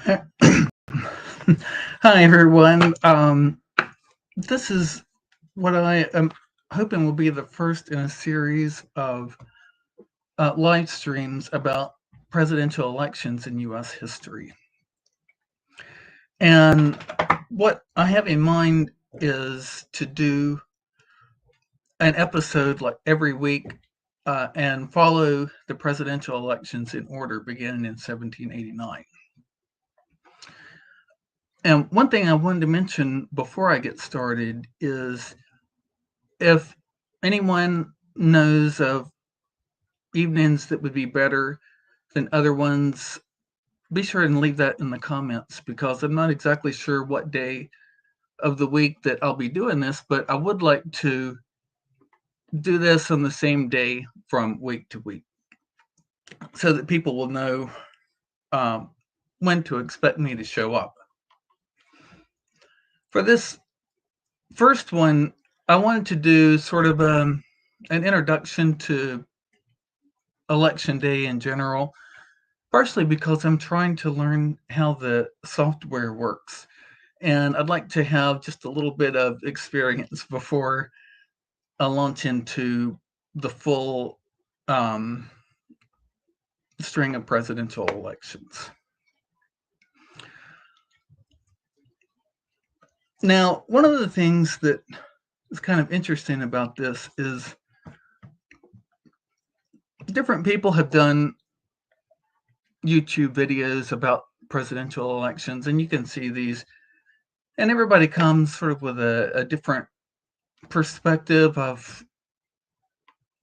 Hi, everyone. This is what I am hoping will be the first in a series of live streams about presidential elections in U.S. history. And what I have in mind is to do an episode like every week and follow the presidential elections in order, beginning in 1789. And one thing I wanted to mention before I get started is if anyone knows of evenings that would be better than other ones, be sure and leave that in the comments because I'm not exactly sure what day of the week that I'll be doing this, but I would like to do this on the same day from week to week so that people will know um, when to expect me to show up. For this first one, I wanted to do sort of an introduction to election day in general, partially because I'm trying to learn how the software works. And I'd like to have just a little bit of experience before I launch into the full um, string of presidential elections. Now, one of the things that is kind of interesting about this is different people have done YouTube videos about presidential elections, and you can see these, and everybody comes sort of with a different perspective of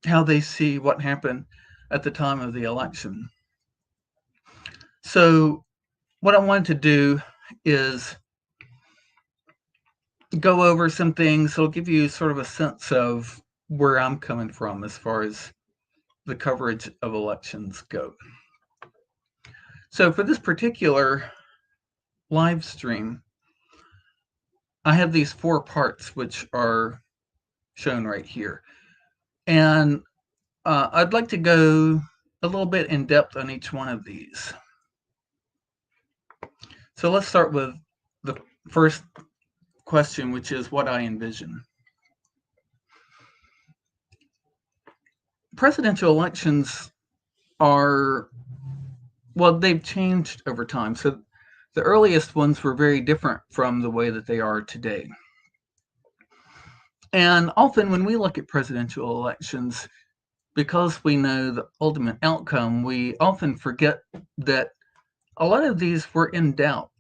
how they see what happened at the time of the election. So, what I wanted to do is go over some things. So, I'll give you sort of a sense of where I'm coming from as far as the coverage of elections go. So, for this particular live stream, I have these 4 parts which are shown right here. And I'd like to go a little bit in depth on each one of these. So let's start with the first question, which is what I envision. Presidential elections are, well, they've changed over time. So the earliest ones were very different from the way that they are today. And often when we look at presidential elections, because we know the ultimate outcome, we often forget that a lot of these were in doubt.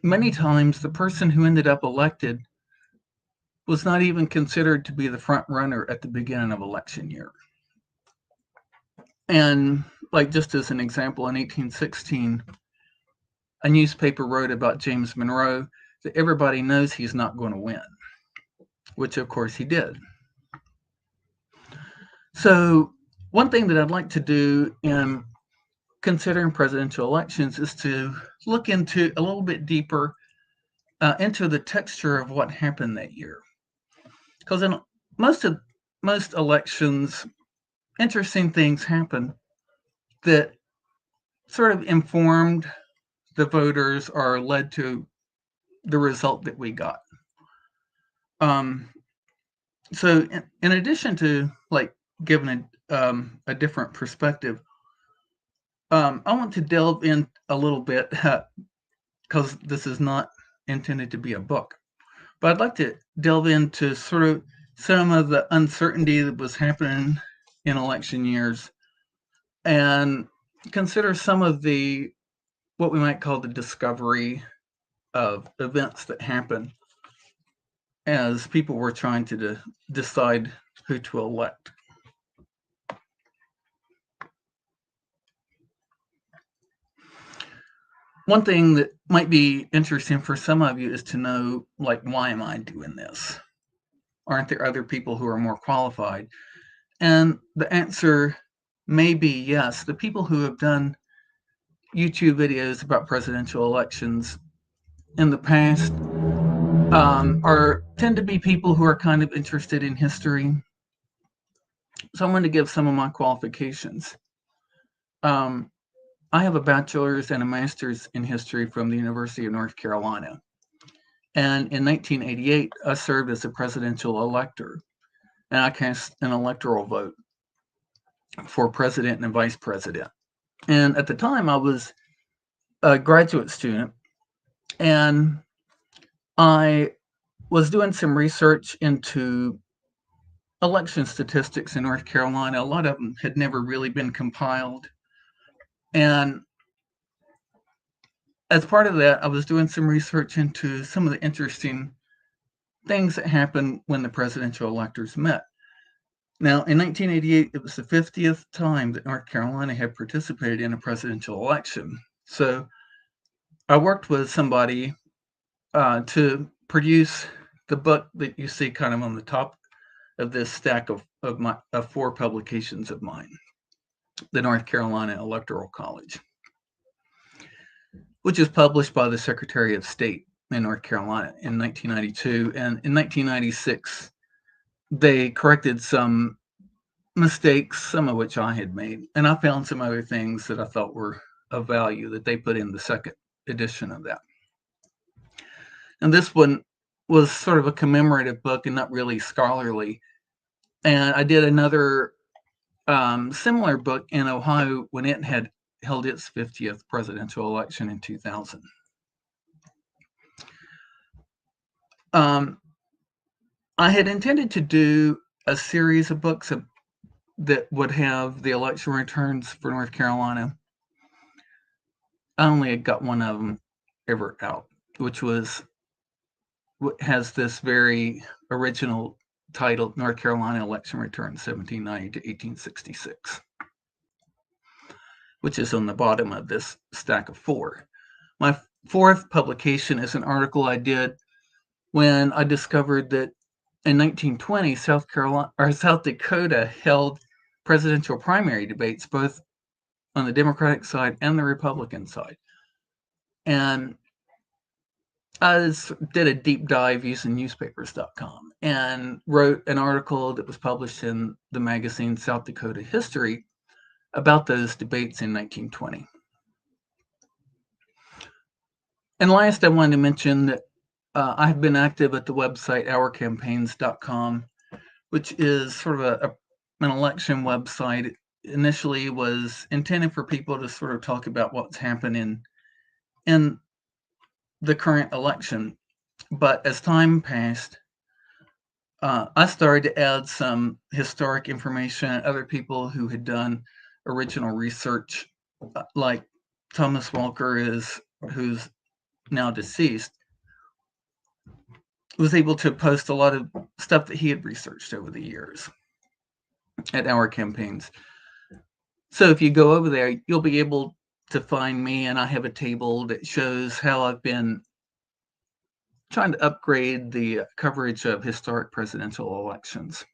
Many times, the person who ended up elected was not even considered to be the front runner at the beginning of election year. And like just as an example, in 1816, a newspaper wrote about James Monroe that everybody knows he's not going to win, which of course he did. So one thing that I'd like to do in considering presidential elections is to look into a little bit deeper into the texture of what happened that year. Because in most elections, interesting things happen that sort of informed the voters or led to the result that we got. So in addition to like giving a different perspective, I want to delve in a little bit because this is not intended to be a book, but I'd like to delve into sort of some of the uncertainty that was happening in election years and consider some of the what we might call the discovery of events that happened as people were trying to decide who to elect. One thing that might be interesting for some of you is to know, like, why am I doing this? Aren't there other people who are more qualified? And the answer may be yes. The people who have done YouTube videos about presidential elections in the past tend to be people who are kind of interested in history. So I'm going to give some of my qualifications. I have a bachelor's and a master's in history from the University of North Carolina. And in 1988, I served as a presidential elector, and I cast an electoral vote for president and vice president. And at the time, I was a graduate student, and I was doing some research into election statistics in North Carolina. A lot of them had never really been compiled. And as part of that, I was doing some research into some of the interesting things that happened when the presidential electors met. Now, in 1988, it was the 50th time that North Carolina had participated in a presidential election. So I worked with somebody to produce the book that you see kind of on the top of this stack of 4 publications of mine, the North Carolina Electoral College, which is published by the Secretary of State in North Carolina in 1992. And in 1996, they corrected some mistakes, some of which I had made, and I found some other things that I thought were of value that they put in the second edition of that. And this one was sort of a commemorative book and not really scholarly. And I did another similar book in Ohio when it had held its 50th presidential election in 2000. I had intended to do a series of books that would have the election returns for North Carolina. I only got one of them ever out, which has this very original title, North Carolina Election Returns 1790 to 1866, which is on the bottom of this stack of 4. My 4th publication is an article I did when I discovered that in 1920, South Dakota held presidential primary debates, both on the Democratic side and the Republican side. And I did a deep dive using newspapers.com and wrote an article that was published in the magazine South Dakota History about those debates in 1920. And last, I wanted to mention that I have been active at the website ourcampaigns.com, which is sort of an election website. It initially was intended for people to sort of talk about what's happening in the current election. But as time passed, I started to add some historic information. Other people who had done original research, like Thomas Walker, who's now deceased, was able to post a lot of stuff that he had researched over the years at Our Campaigns. So if you go over there, you'll be able to find me, and I have a table that shows how I've been trying to upgrade the coverage of historic presidential elections.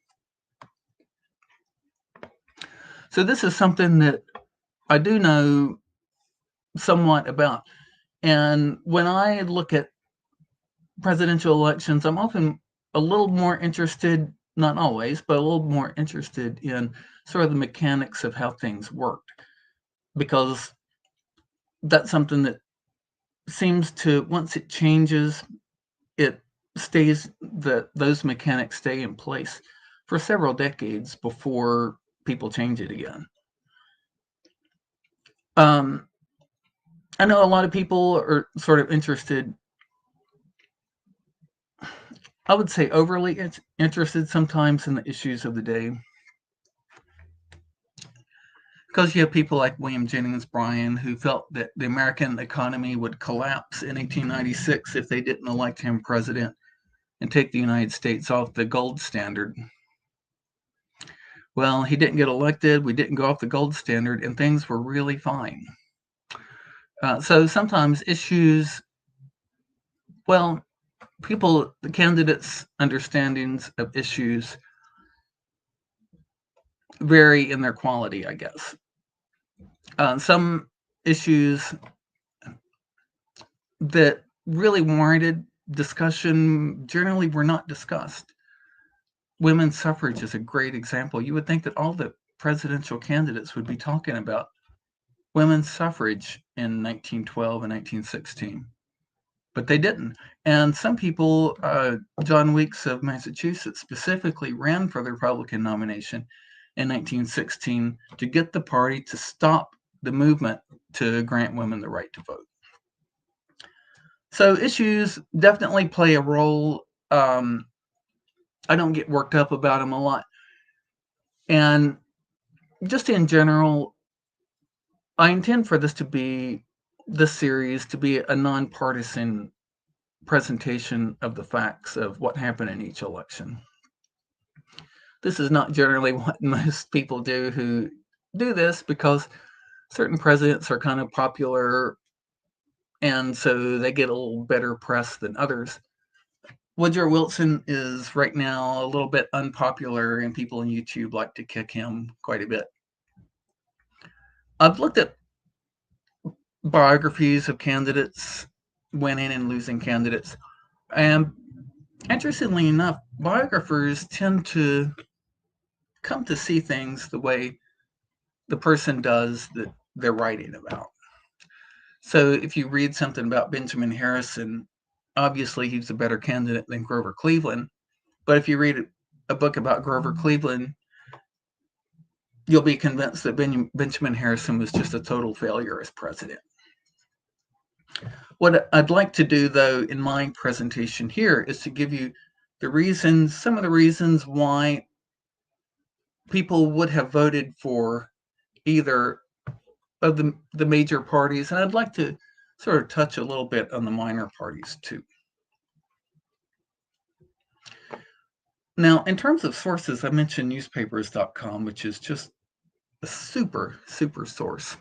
So this is something that I do know somewhat about. And when I look at presidential elections, I'm often a little more interested, not always, but a little more interested in sort of the mechanics of how things worked, because that's something that seems to, once it changes, it stays, those mechanics stay in place for several decades before people change it again. I know a lot of people are sort of interested, I would say overly interested sometimes in the issues of the day, because you have people like William Jennings Bryan, who felt that the American economy would collapse in 1896 if they didn't elect him president and take the United States off the gold standard. Well, he didn't get elected, we didn't go off the gold standard, and things were really fine. So sometimes issues, well, the candidates' understandings of issues vary in their quality, I guess. Some issues that really warranted discussion generally were not discussed. Women's suffrage is a great example. You would think that all the presidential candidates would be talking about women's suffrage in 1912 and 1916. But they didn't. And some people, John Weeks of Massachusetts specifically ran for the Republican nomination in 1916 to get the party to stop the movement to grant women the right to vote. So issues definitely play a role. I don't get worked up about them a lot. And just in general, I intend for this series to be a nonpartisan presentation of the facts of what happened in each election. This is not generally what most people do who do this, because certain presidents are kind of popular, and so they get a little better press than others. Woodrow Wilson is right now a little bit unpopular, and people on YouTube like to kick him quite a bit. I've looked at biographies of candidates, winning and losing candidates, and interestingly enough, biographers tend to come to see things the way the person does that they're writing about. So if you read something about Benjamin Harrison, obviously he's a better candidate than Grover Cleveland. But if you read a book about Grover Cleveland, you'll be convinced that Benjamin Harrison was just a total failure as president. What I'd like to do, though, in my presentation here is to give you some of the reasons why people would have voted for either of the major parties, and I'd like to sort of touch a little bit on the minor parties too. Now, in terms of sources, I mentioned newspapers.com, which is just a super source.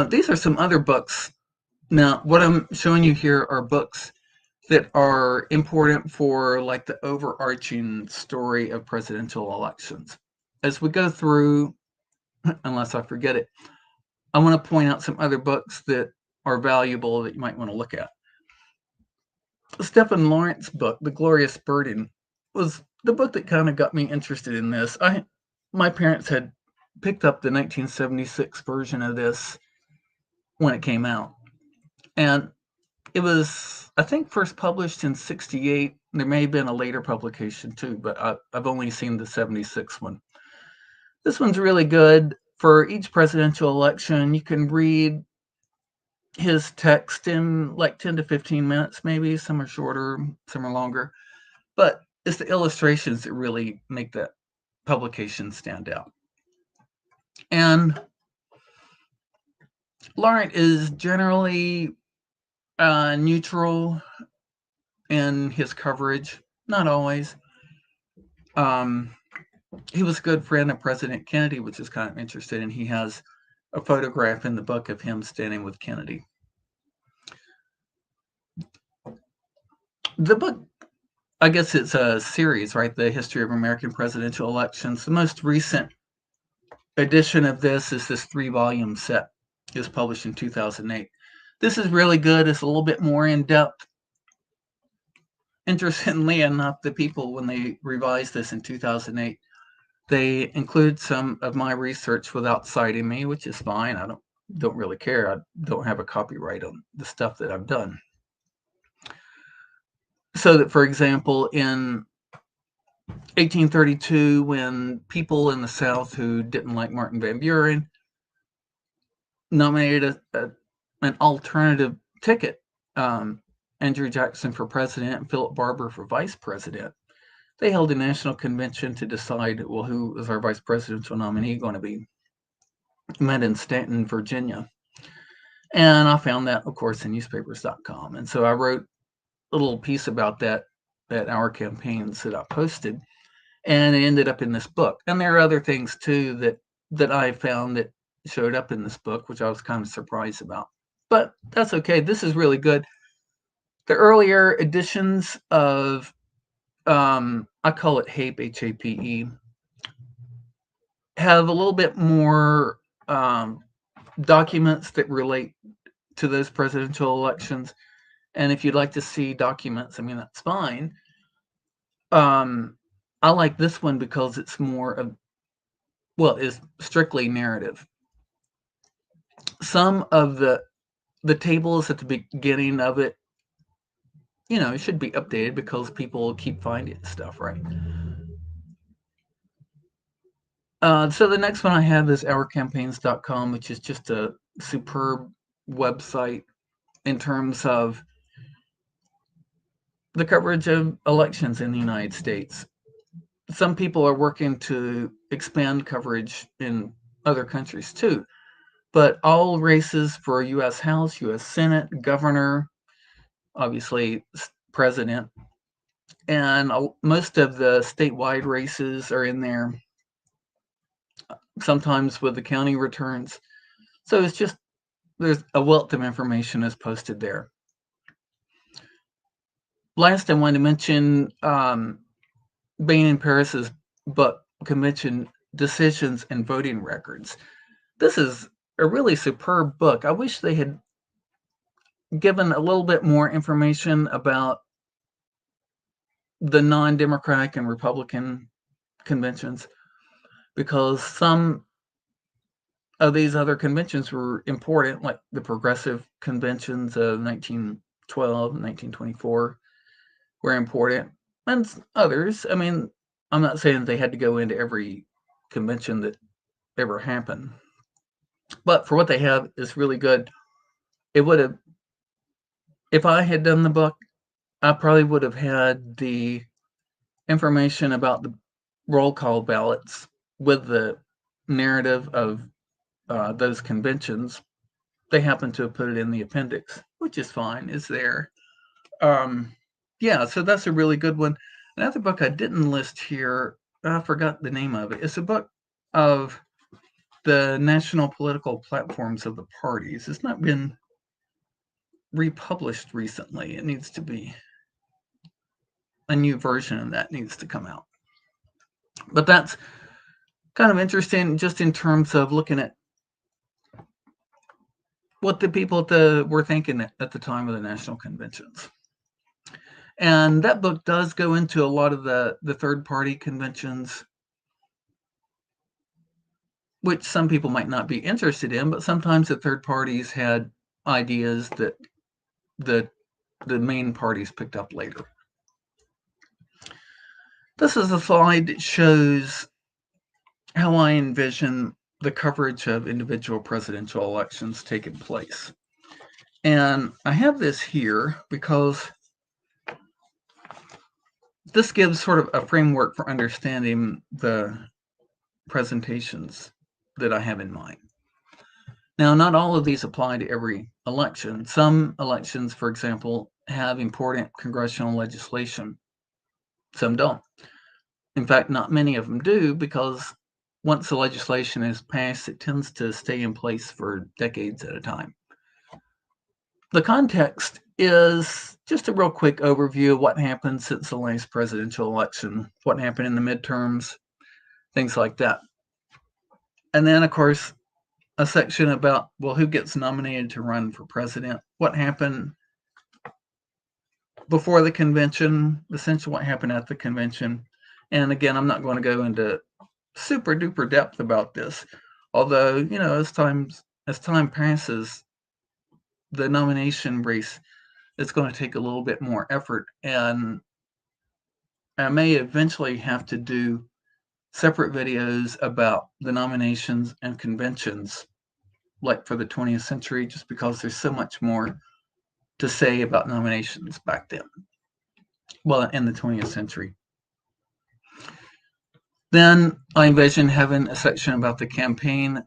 These are some other books. Now, what I'm showing you here are books that are important for like the overarching story of presidential elections. As we go through, unless I forget it, I want to point out some other books that are valuable that you might want to look at. Stephen Lawrence's book, The Glorious Burden, was the book that kind of got me interested in this. My parents had picked up the 1976 version of this when it came out. And it was, I think, first published in 1968. There may have been a later publication too, but I've only seen the 1976 one. This one's really good. For each presidential election, you can read his text in like 10 to 15 minutes, maybe. Some are shorter, some are longer. But it's the illustrations that really make that publication stand out. And Lawrence is generally neutral in his coverage, not always. He was a good friend of President Kennedy, which is kind of interesting, and he has a photograph in the book of him standing with Kennedy. The book, I guess it's a series, right? The History of American Presidential Elections. The most recent edition of this is this 3-volume set. It was published in 2008. This is really good. It's a little bit more in-depth. Interestingly enough, the people, when they revised this in 2008, they include some of my research without citing me, which is fine. I don't really care. I don't have a copyright on the stuff that I've done. So that, for example, in 1832, when people in the South who didn't like Martin Van Buren nominated an alternative ticket, Andrew Jackson for president and Philip Barbour for vice president, they held a national convention to decide, well, who is our vice presidential nominee going to be? Met in Stanton, Virginia. And I found that, of course, in newspapers.com. And so I wrote a little piece about that at Our Campaigns that I posted, and it ended up in this book. And there are other things too that I found that showed up in this book, which I was kind of surprised about. But that's okay. This is really good. The earlier editions of I call it HAPE, H-A-P-E, have a little bit more documents that relate to those presidential elections. And if you'd like to see documents, I mean, that's fine. I like this one because it's more of well, is strictly narrative. Some of the tables at the beginning of it, it should be updated because people keep finding stuff, right? So the next one I have is ourcampaigns.com, which is just a superb website in terms of the coverage of elections in the United States. Some people are working to expand coverage in other countries too, but all races for U.S. House, U.S. Senate, governor, obviously president, and most of the statewide races are in there, sometimes with the county returns. So it's just, there's a wealth of information is posted there. Last, I want to mention Bain and Paris's book, Convention Decisions and Voting Records. This is a really superb book. I wish they had given a little bit more information about the non-Democratic and Republican conventions, because some of these other conventions were important, like the progressive conventions of 1912 and 1924 were important, and others. I mean, I'm not saying they had to go into every convention that ever happened, but for what they have is really good. It would have, if I had done the book, I probably would have had the information about the roll call ballots with the narrative of those conventions. They happen to have put it in the appendix, which is fine. It's there. Yeah, so that's a really good one. Another book I didn't list here, I forgot the name of it. It's a book of the national political platforms of the parties. It's not been republished recently. It needs to be, a new version of that needs to come out. But that's kind of interesting just in terms of looking at what the people were thinking at the time of the national conventions. And that book does go into a lot of the third-party conventions, which some people might not be interested in, but sometimes the third parties had ideas that the main parties picked up later. This is a slide that shows how I envision the coverage of individual presidential elections taking place. And I have this here because this gives sort of a framework for understanding the presentations that I have in mind. Now, not all of these apply to every election. Some elections, for example, have important congressional legislation. Some don't. In fact, not many of them do, because once the legislation is passed, it tends to stay in place for decades at a time. The context is just a real quick overview of what happened since the last presidential election, what happened in the midterms, things like that. And then, of course, a section about, well, who gets nominated to run for president, what happened before the convention, essentially what happened at the convention. And again, I'm not going to go into super duper depth about this, although, as time passes, the nomination race is going to take a little bit more effort, and I may eventually have to do separate videos about the nominations and conventions, like for the 20th century, just because there's so much more to say about nominations back then. Well, in the 20th century. Then I envision having a section about the campaign,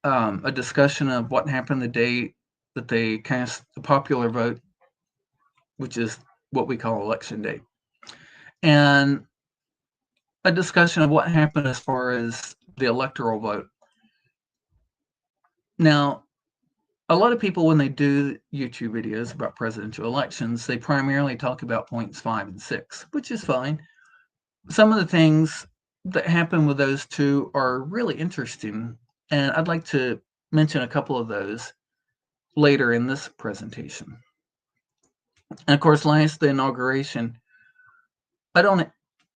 a discussion of what happened the day that they cast the popular vote, which is what we call election day, and a discussion of what happened as far as the electoral vote. Now, a lot of people, when they do YouTube videos about presidential elections, they primarily talk about points 5 and 6, which is fine. Some of the things that happen with those two are really interesting, and I'd like to mention a couple of those later in this presentation. And of course, last, the inauguration. I don't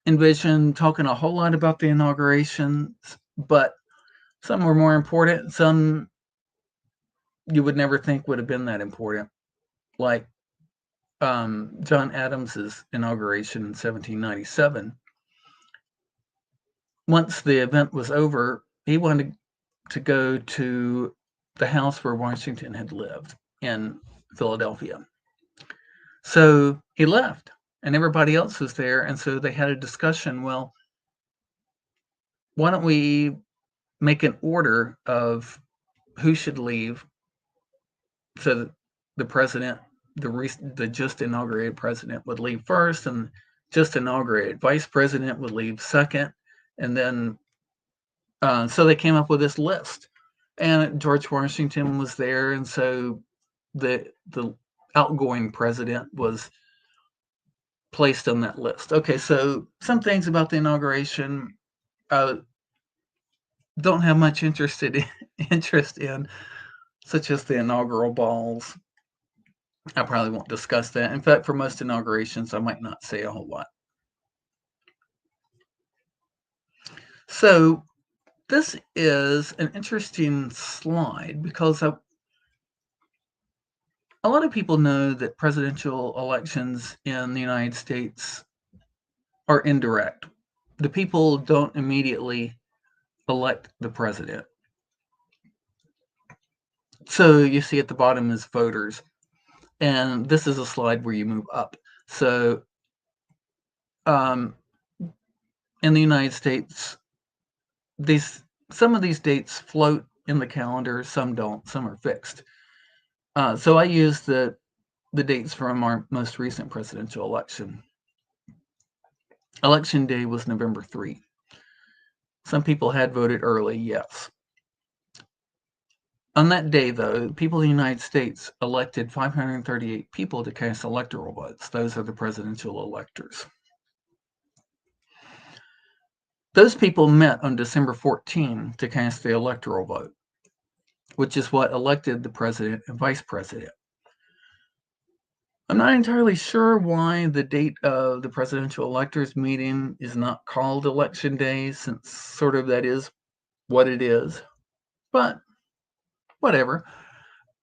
envision talking a whole lot about the inaugurations, but Some were more important. Some you would never think would have been that important, like John Adams's inauguration in 1797. Once the event was over, he wanted to go to the house where Washington had lived in Philadelphia. So he left, and everybody else was there. And so they had a discussion. Well, why don't we make an order of who should leave, so that the president, the just inaugurated president, would leave first, and just inaugurated vice president would leave second, and then so they came up with this list, and George Washington was there, and so the outgoing president was placed on that list. Okay, so some things about the inauguration don't have much interest in, such as the inaugural balls. I probably won't discuss that. In fact, for most inaugurations, I might not say a whole lot. So this is an interesting slide because a lot of people know that presidential elections in the United States are indirect. The people don't immediately elect the president. So you see at the bottom is voters. And this is a slide where you move up. So in the United States, some of these dates float in the calendar, some don't, some are fixed. So I use the dates from our most recent presidential election. Election day was November 3. Some people had voted early, yes. On that day, though, people in the United States elected 538 people to cast electoral votes. Those are the presidential electors. Those people met on December 14 to cast the electoral vote, which is what elected the president and vice president. I'm not entirely sure why the date of the presidential electors meeting is not called Election Day, since sort of that is what it is, but whatever.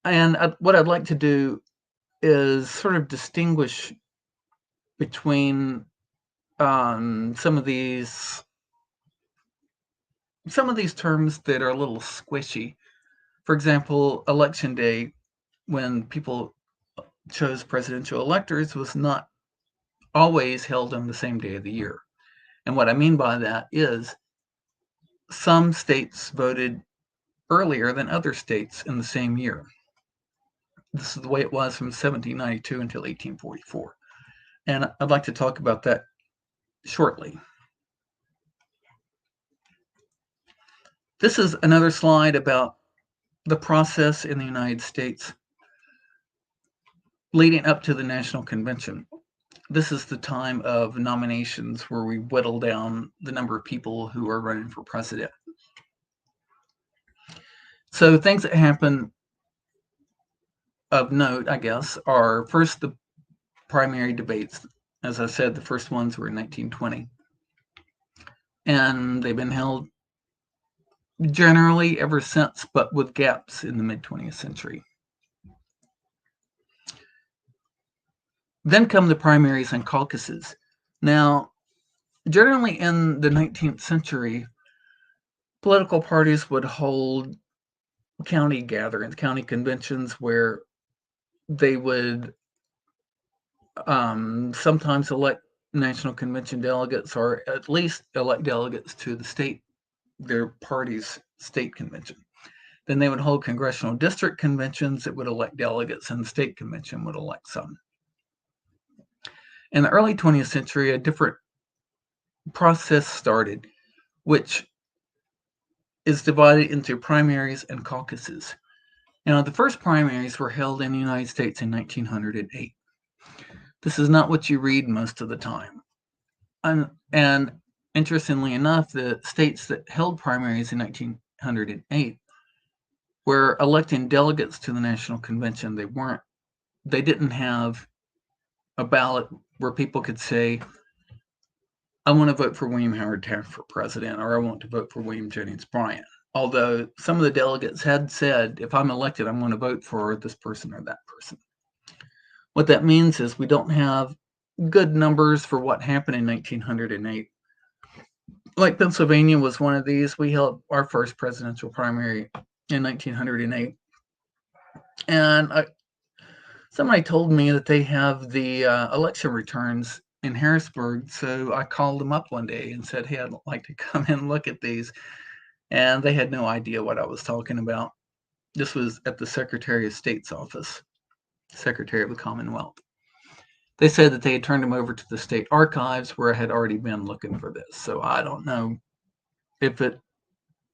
And what I'd like to do is sort of distinguish between some of these terms that are a little squishy. For example, Election Day, when people chose presidential electors, was not always held on the same day of the year. And what I mean by that is some states voted earlier than other states in the same year. This is the way it was from 1792 until 1844. And I'd like to talk about that shortly. This is another slide about the process in the United States leading up to the National Convention. This is the time of nominations where we whittle down the number of people who are running for president. So things that happen of note, I guess, are first the primary debates. As I said, the first ones were in 1920. And they've been held generally ever since, but with gaps in the mid-20th century. Then come the primaries and caucuses. Now, generally in the 19th century, political parties would hold county gatherings, county conventions, where they would sometimes elect National Convention delegates, or at least elect delegates to their party's state convention. Then they would hold congressional district conventions that would elect delegates, and the state convention would elect some. In the early 20th century, a different process started, which is divided into primaries and caucuses. Now, the first primaries were held in the United States in 1908. This is not what you read most of the time. And interestingly enough, the states that held primaries in 1908 were electing delegates to the National Convention. They didn't have a ballot where people could say, I want to vote for William Howard Taft for president, or I want to vote for William Jennings Bryan. although some of the delegates had said, if I'm elected, I'm going to vote for this person or that person. What that means is we don't have good numbers for what happened in 1908. Like Pennsylvania was one of these. We held our first presidential primary in 1908. And somebody told me that they have the election returns in Harrisburg. So I called them up one day and said, hey, I'd like to come in and look at these. And they had no idea what I was talking about. This was at the Secretary of State's office, Secretary of the Commonwealth. They said that they had turned them over to the state archives where I had already been looking for this. So I don't know if it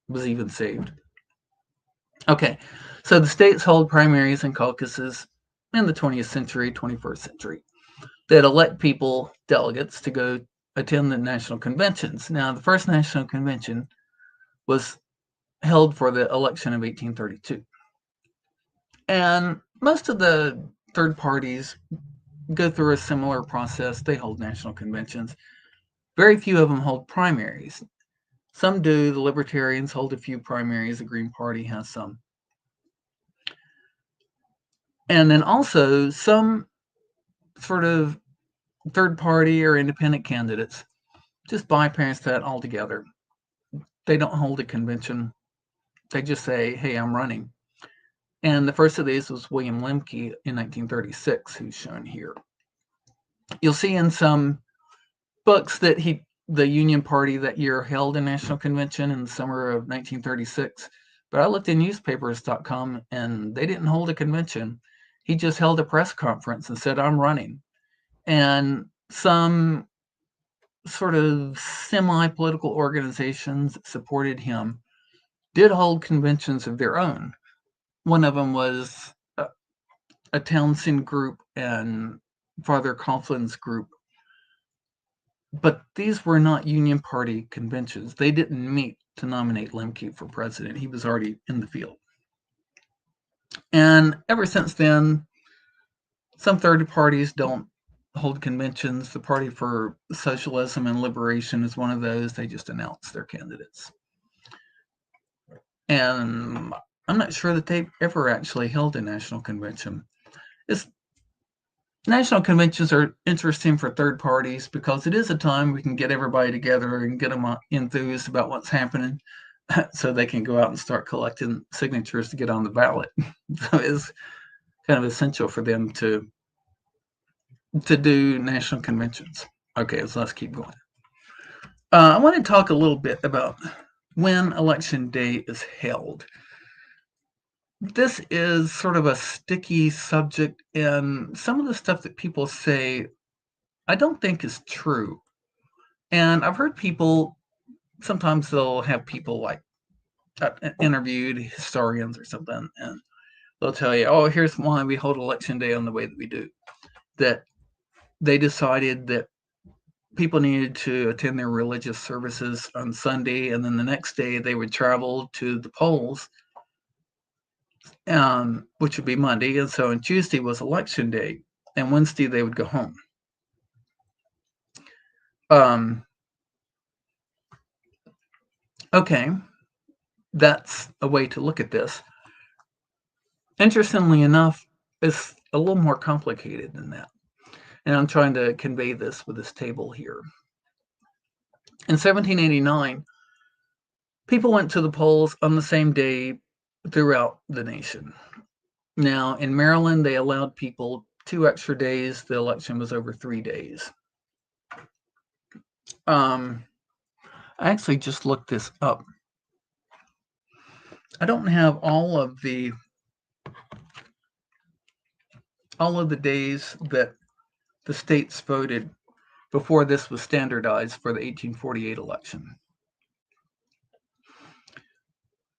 was even saved. Okay, so the states hold primaries and caucuses in the 20th century, 21st century that elect people, delegates, to go attend the national conventions. Now, the first national convention was held for the election of 1832. And most of the third parties go through a similar process. They hold national conventions. Very few of them hold primaries. Some do. The Libertarians hold a few primaries. The Green Party has some. And then also some sort of third party or independent candidates just bypass that altogether. They don't hold a convention. They just say, hey, I'm running. And the first of these was William Lemke in 1936, who's shown here. You'll see in some books that the Union Party that year held a national convention in the summer of 1936. But I looked in newspapers.com and they didn't hold a convention. He just held a press conference and said, I'm running. And some sort of semi-political organizations that supported him did hold conventions of their own. One of them was a Townsend group and Father Coughlin's group. But these were not Union Party conventions. They didn't meet to nominate Lemke for president. He was already in the field. And ever since then, some third parties don't hold conventions. The Party for Socialism and Liberation is one of those. They just announce their candidates. And I'm not sure that they've ever actually held a national convention. National conventions are interesting for third parties because it is a time we can get everybody together and get them enthused about what's happening so they can go out and start collecting signatures to get on the ballot. So it's kind of essential for them to do national conventions. Okay, so let's keep going. I want to talk a little bit about when election day is held. This is sort of a sticky subject, and some of the stuff that people say I don't think is true. And I've heard people, sometimes they'll have people like interviewed historians or something, and they'll tell you, oh, here's why we hold election day on the way that we do. That they decided that people needed to attend their religious services on Sunday, and then the next day they would travel to the polls, which would be Monday. And so on Tuesday was election day, and Wednesday they would go home. Okay, that's a way to look at this. Interestingly enough, it's a little more complicated than that. And I'm trying to convey this with this table here. In 1789, people went to the polls on the same day throughout the nation. Now, in Maryland, they allowed people 2 extra days. The election was over 3 days. I actually just looked this up. I don't have all of the days that the states voted before this was standardized for the 1848 election.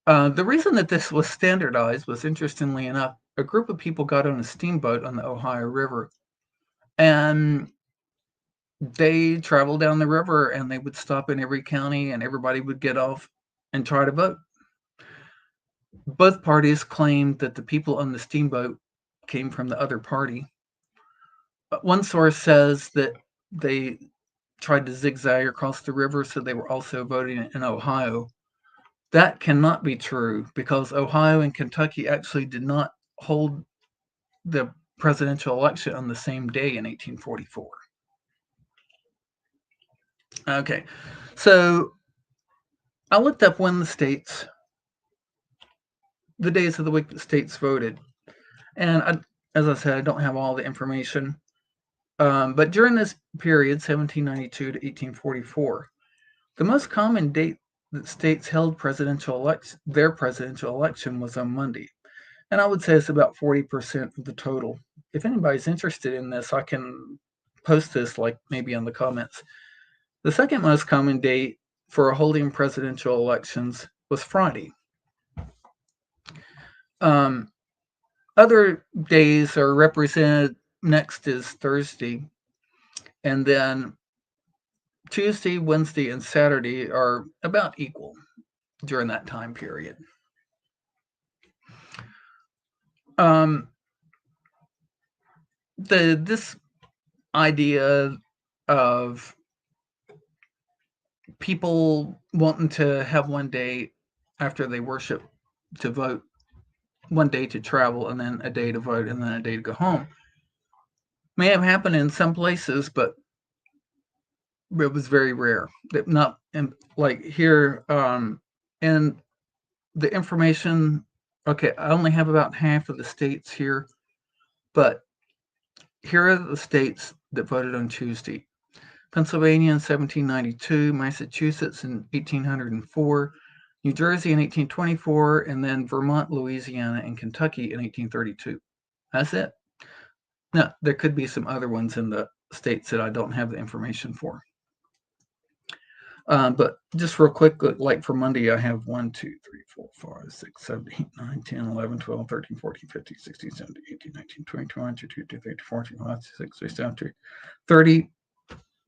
The reason that this was standardized was, interestingly enough, a group of people got on a steamboat on the Ohio River, and they traveled down the river, and they would stop in every county, and everybody would get off and try to vote. Both parties claimed that the people on the steamboat came from the other party. But one source says that they tried to zigzag across the river, so they were also voting in Ohio. That cannot be true because Ohio and Kentucky actually did not hold the presidential election on the same day in 1844. Okay, so I looked up when the days of the week that states voted, and as I said, I don't have all the information. But during this period, 1792 to 1844, the most common date that states held their presidential election was on Monday. And I would say it's about 40% of the total. If anybody's interested in this, I can post this like maybe in the comments. The second most common date for holding presidential elections was Friday. Other days are represented. Next is Thursday, and then Tuesday, Wednesday, and Saturday are about equal during that time period. This idea of people wanting to have one day after they worship to vote, one day to travel, and then a day to vote, and then a day to go home may have happened in some places, but it was very rare. Not in, like here, and the information. Okay, I only have about half of the states here, but here are the states that voted on Tuesday: Pennsylvania in 1792, Massachusetts in 1804, New Jersey in 1824, and then Vermont, Louisiana, and Kentucky in 1832. That's it. Now, there could be some other ones in the states that I don't have the information for. But just real quick, like for Monday, I have 1, 2, 3, 4, 5, 6, 7, 8, 9, 10, 11, 12, 13, 14, 15, 16, 17, 18, 19, 20, 21, 22, 23, 24, 25, 26, 27, 30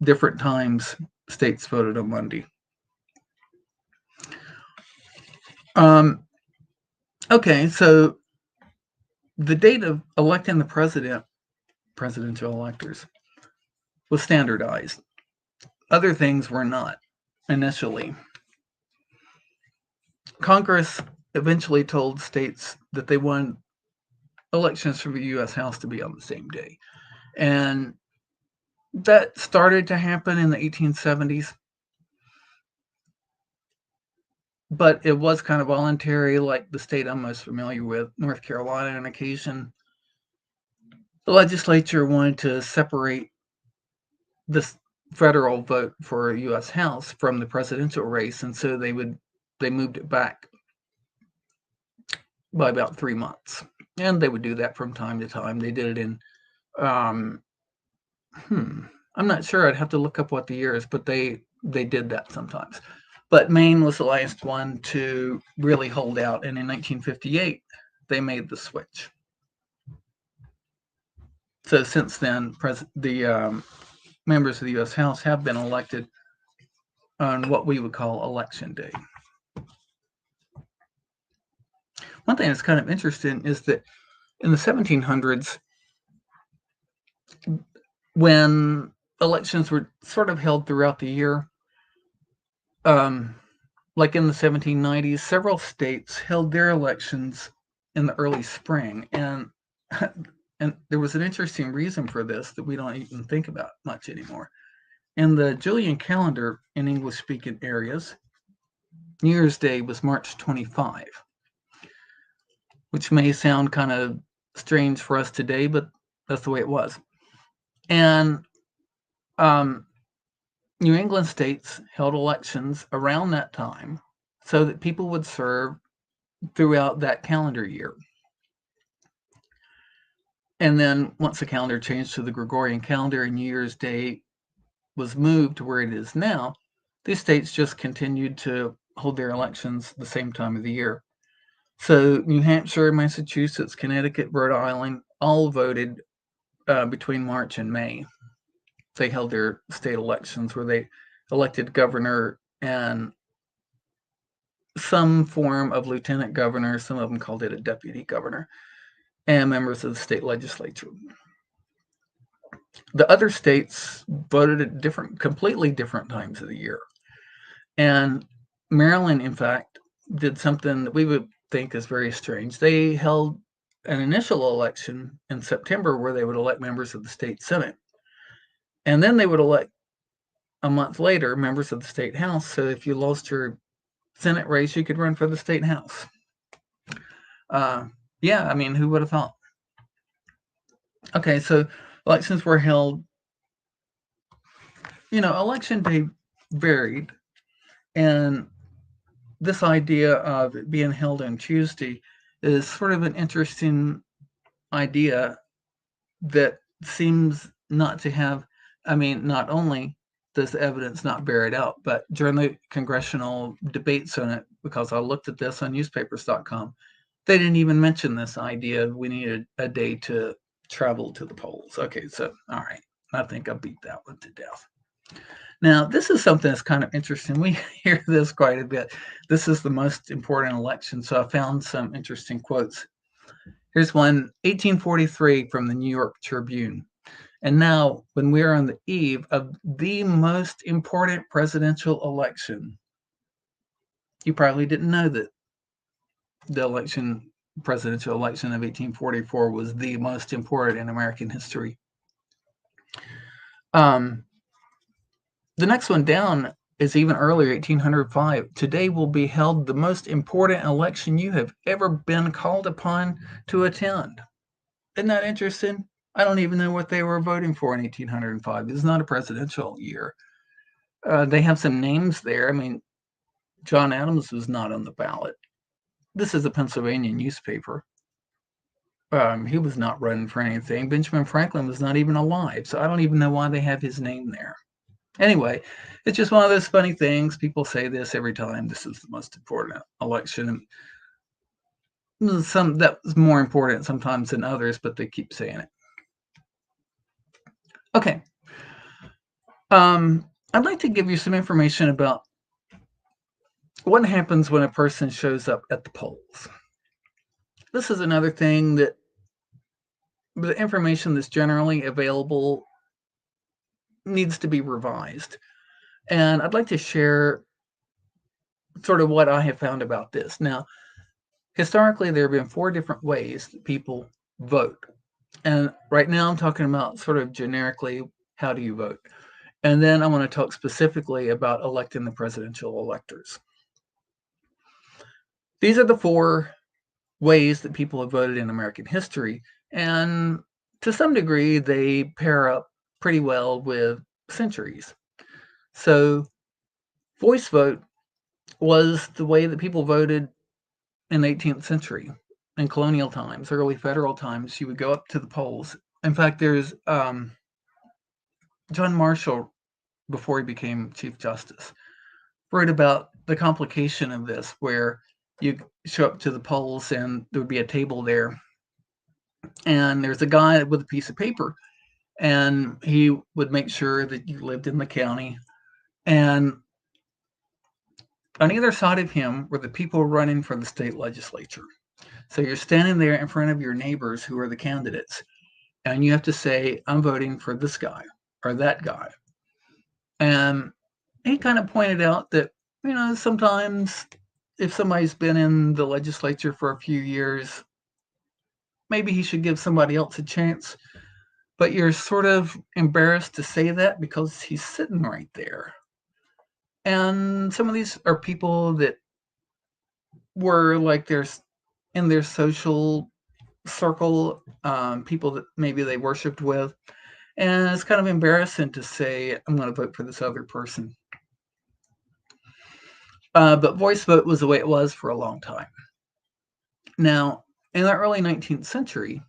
different times states voted on Monday. Okay, so the date of electing the presidential electors, was standardized. Other things were not initially. Congress eventually told states that they wanted elections for the U.S. House to be on the same day. And that started to happen in the 1870s. But it was kind of voluntary, like the state I'm most familiar with, North Carolina, on occasion. The legislature wanted to separate this federal vote for a U.S. House from the presidential race, and so they moved it back by about 3 months. And they would do that from time to time. They did it in, I'm not sure. I'd have to look up what the year is, but they did that sometimes. But Maine was the last one to really hold out, and in 1958, they made the switch. So since then, the members of the U.S. House have been elected on what we would call Election Day. One thing that's kind of interesting is that in the 1700s, when elections were sort of held throughout the year, like in the 1790s, several states held their elections in the early spring, and there was an interesting reason for this that we don't even think about much anymore. In the Julian calendar in English-speaking areas, New Year's Day was March 25, which may sound kind of strange for us today, but that's the way it was. And New England states held elections around that time so that people would serve throughout that calendar year. And then once the calendar changed to the Gregorian calendar and New Year's Day was moved to where it is now, these states just continued to hold their elections the same time of the year. So New Hampshire, Massachusetts, Connecticut, Rhode Island all voted between March and May. They held their state elections where they elected governor and some form of lieutenant governor. Some of them called it a deputy governor, and members of the state legislature. The other states voted at completely different times of the year. And Maryland, in fact, did something that we would think is very strange. They held an initial election in September where they would elect members of the state Senate. And then they would elect a month later members of the state House. So if you lost your Senate race, you could run for the state House. Yeah, I mean, who would have thought? Okay, so elections were held. Election day varied, and this idea of it being held on Tuesday is sort of an interesting idea that seems not to have, not only does the evidence not bear it out, but during the congressional debates on it, because I looked at this on newspapers.com, they didn't even mention this idea of we needed a day to travel to the polls. Okay, so, all right, I think I beat that one to death. Now, this is something that's kind of interesting. We hear this quite a bit. This is the most important election, so I found some interesting quotes. Here's one, 1843 from the New York Tribune. And now, when we are on the eve of the most important presidential election, you probably didn't know that the presidential election of 1844 was the most important in American history. The next one down is even earlier, 1805. Today will be held the most important election you have ever been called upon to attend. Isn't that interesting? I don't even know what they were voting for in 1805. This is not a presidential year. They have some names there. I mean, John Adams was not on the ballot. This is a Pennsylvania newspaper. He was not running for anything. Benjamin Franklin was not even alive, so I don't even know why they have his name there. Anyway, it's just one of those funny things. People say this every time. This is the most important election. Some that's more important sometimes than others, but they keep saying it. Okay. I'd like to give you some information about what happens when a person shows up at the polls. This is another thing that the information that's generally available needs to be revised. And I'd like to share sort of what I have found about this. Now, historically, there have been 4 different ways that people vote. And right now I'm talking about sort of generically, how do you vote? And then I want to talk specifically about electing the presidential electors. These are the 4 ways that people have voted in American history. And to some degree, they pair up pretty well with centuries. So voice vote was the way that people voted in the 18th century. In colonial times, early federal times, you would go up to the polls. In fact, there's John Marshall, before he became Chief Justice, wrote about the complication of this, where you show up to the polls and there would be a table there, and there's a guy with a piece of paper, and he would make sure that you lived in the county. And on either side of him were the people running for the state legislature. So you're standing there in front of your neighbors who are the candidates, and you have to say, I'm voting for this guy or that guy. And he kind of pointed out that, sometimes if somebody's been in the legislature for a few years, maybe he should give somebody else a chance. But you're sort of embarrassed to say that because he's sitting right there. And some of these are people that were like in their social circle, people that maybe they worshiped with. And it's kind of embarrassing to say, I'm going to vote for this other person. But voice vote was the way it was for a long time. Now, in the early 19th century,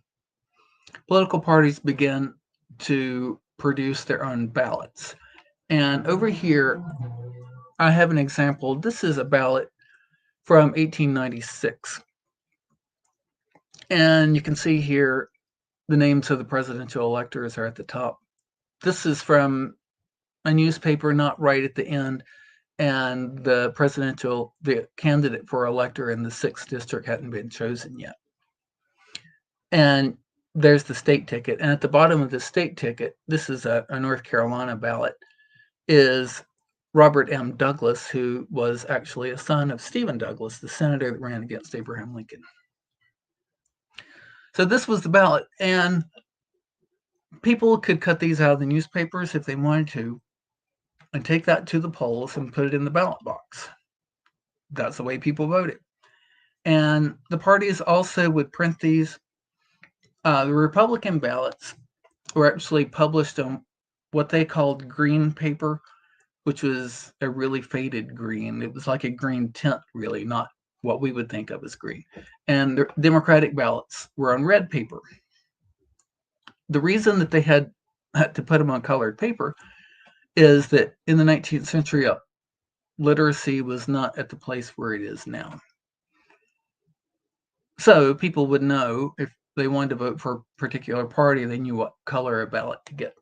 political parties began to produce their own ballots. And over here, I have an example. This is a ballot from 1896. And you can see here the names of the presidential electors are at the top. This is from a newspaper, not right at the end. And the candidate for elector in the 6th district hadn't been chosen yet. And there's the state ticket. And at the bottom of the state ticket, this is a North Carolina ballot, is Robert M. Douglas, who was actually a son of Stephen Douglas, the senator that ran against Abraham Lincoln. So this was the ballot, and people could cut these out of the newspapers if they wanted to and take that to the polls and put it in the ballot box. That's the way people voted. And the parties also would print these. The Republican ballots were actually published on what they called green paper, which was a really faded green. It was like a green tint, really, not what we would think of as green. And the Democratic ballots were on red paper. The reason that they had to put them on colored paper is that in the 19th century, literacy was not at the place where it is now. So people would know if they wanted to vote for a particular party, they knew what color of ballot to get.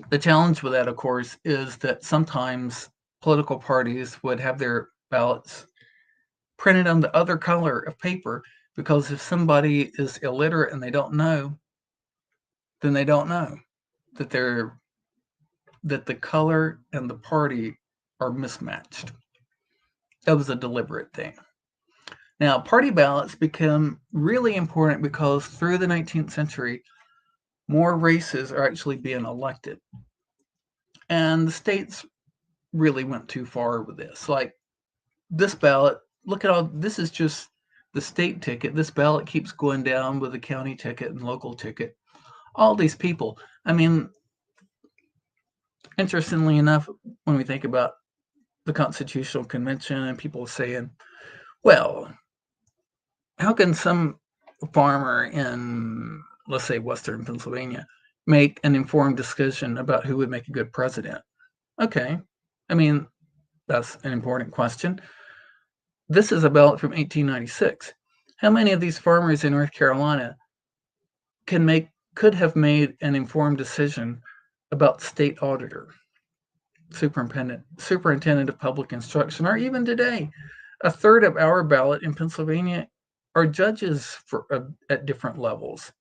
The challenge with that, of course, is that sometimes political parties would have their ballots printed on the other color of paper, because if somebody is illiterate and they don't know, then they don't know that the color and the party are mismatched. That was a deliberate thing. Now, party ballots become really important because through the 19th century, more races are actually being elected. And the states really went too far with this. Like this ballot, look at all, this is just the state ticket. This ballot keeps going down with the county ticket and local ticket. All these people. I mean, interestingly enough, when we think about the Constitutional Convention and people saying, well, how can some farmer in, let's say, Western Pennsylvania make an informed decision about who would make a good president? Okay. I mean, that's an important question. This is a ballot from 1896. How many of these farmers in North Carolina could have made an informed decision about state auditor, superintendent of public instruction, or even today, a third of our ballot in Pennsylvania are judges at different levels,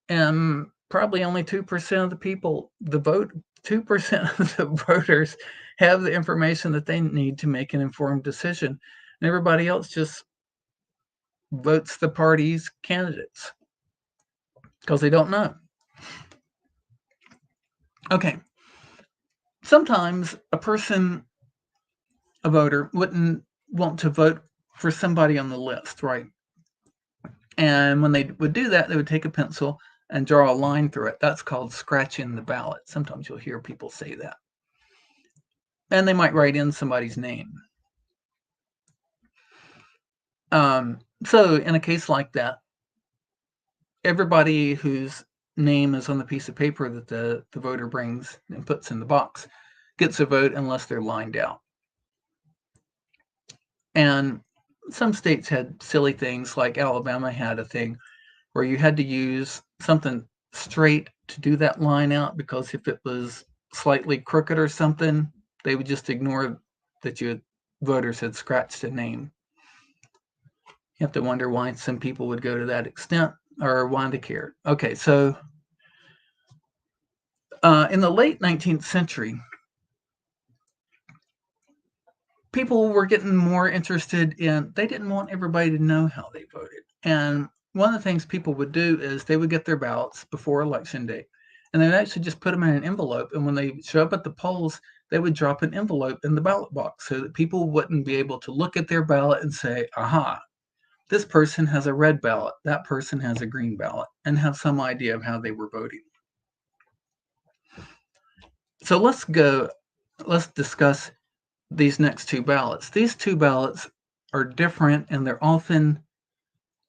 and probably only 2% of the people, 2% of the voters have the information that they need to make an informed decision, and everybody else just votes the party's candidates because they don't know. Okay. Sometimes a voter, wouldn't want to vote for somebody on the list, right? And when they would do that, they would take a pencil and draw a line through it. That's called scratching the ballot. Sometimes you'll hear people say that. And they might write in somebody's name. So in a case like that, everybody whose name is on the piece of paper that the voter brings and puts in the box gets a vote unless they're lined out. And some states had silly things, like Alabama had a thing where you had to use something straight to do that line out, because if it was slightly crooked or something, they would just ignore that voters had scratched a name. You have to wonder why some people would go to that extent, or why they cared. Okay, so in the late 19th century, people were getting more interested in, they didn't want everybody to know how they voted. And one of the things people would do is they would get their ballots before election day, and they'd actually just put them in an envelope. And when they show up at the polls, they would drop an envelope in the ballot box so that people wouldn't be able to look at their ballot and say, aha, this person has a red ballot, that person has a green ballot, and have some idea of how they were voting. So let's discuss these next two ballots. These two ballots are different, and they're often,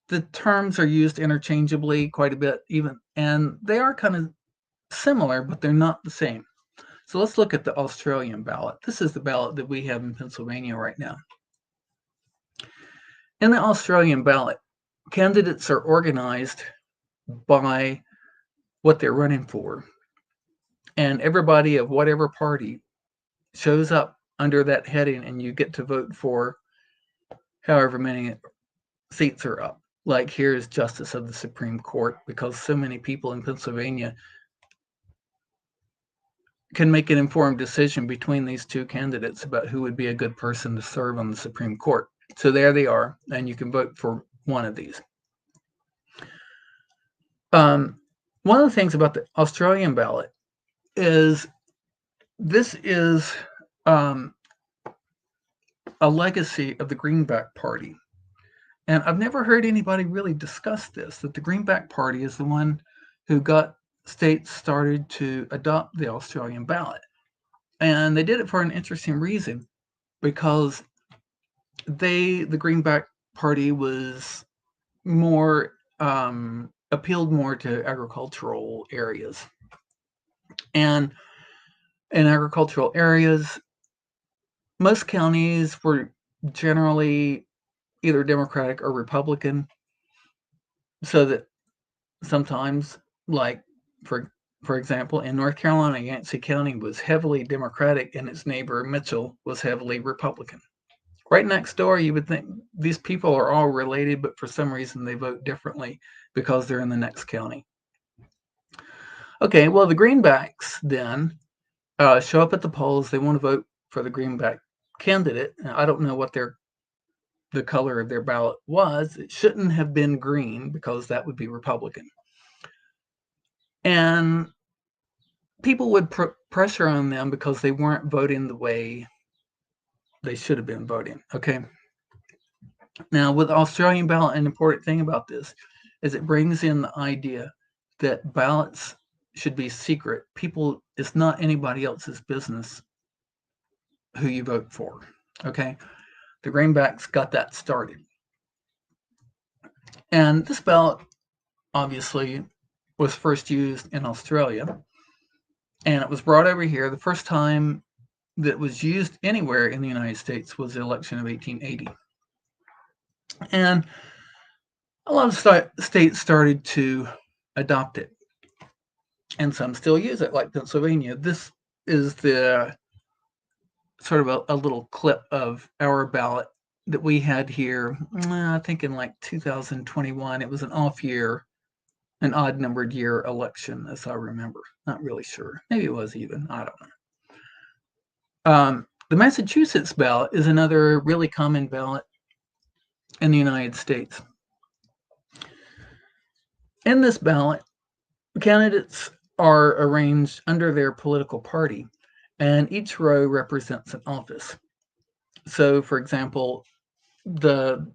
the terms are used interchangeably quite a bit even, and they are kind of similar, but they're not the same. So let's look at the Australian ballot. This is the ballot that we have in Pennsylvania right now. In the Australian ballot, candidates are organized by what they're running for, and everybody of whatever party shows up under that heading, and you get to vote for however many seats are up. Like here's Justice of the Supreme Court, because so many people in Pennsylvania can make an informed decision between these two candidates about who would be a good person to serve on the Supreme Court. So there they are, and you can vote for one of these. One of the things about the Australian ballot is this is a legacy of the Greenback Party. And I've never heard anybody really discuss this, that the Greenback Party is the one who got states started to adopt the Australian ballot. And they did it for an interesting reason, because the Greenback Party was more appealed more to agricultural areas. And in agricultural areas, most counties were generally either Democratic or Republican, so that sometimes, like for example, in North Carolina, Yancey County was heavily Democratic and its neighbor Mitchell was heavily Republican. Right next door, you would think these people are all related, but for some reason they vote differently because they're in the next county. Okay, well, the Greenbacks then show up at the polls. They want to vote for the Greenback candidate. I don't know what the color of their ballot was. It shouldn't have been green because that would be Republican. And people would pressure on them because they weren't voting the way they should have been voting. Okay. Now, with the Australian ballot, an important thing about this is it brings in the idea that ballots should be secret. It's not anybody else's business who you vote for. Okay. The Greenbacks got that started. And this ballot, obviously, was first used in Australia. And it was brought over here. The first time that it was used anywhere in the United States was the election of 1880. And a lot of states started to adopt it. And some still use it, like Pennsylvania. This is the sort of a little clip of our ballot that we had here, I think in like 2021. It was an off year, an odd numbered year election, as I remember. Not really sure. Maybe it was even. I don't know. The Massachusetts ballot is another really common ballot in the United States. In this ballot, candidates are arranged under their political party, and each row represents an office. So, for example, the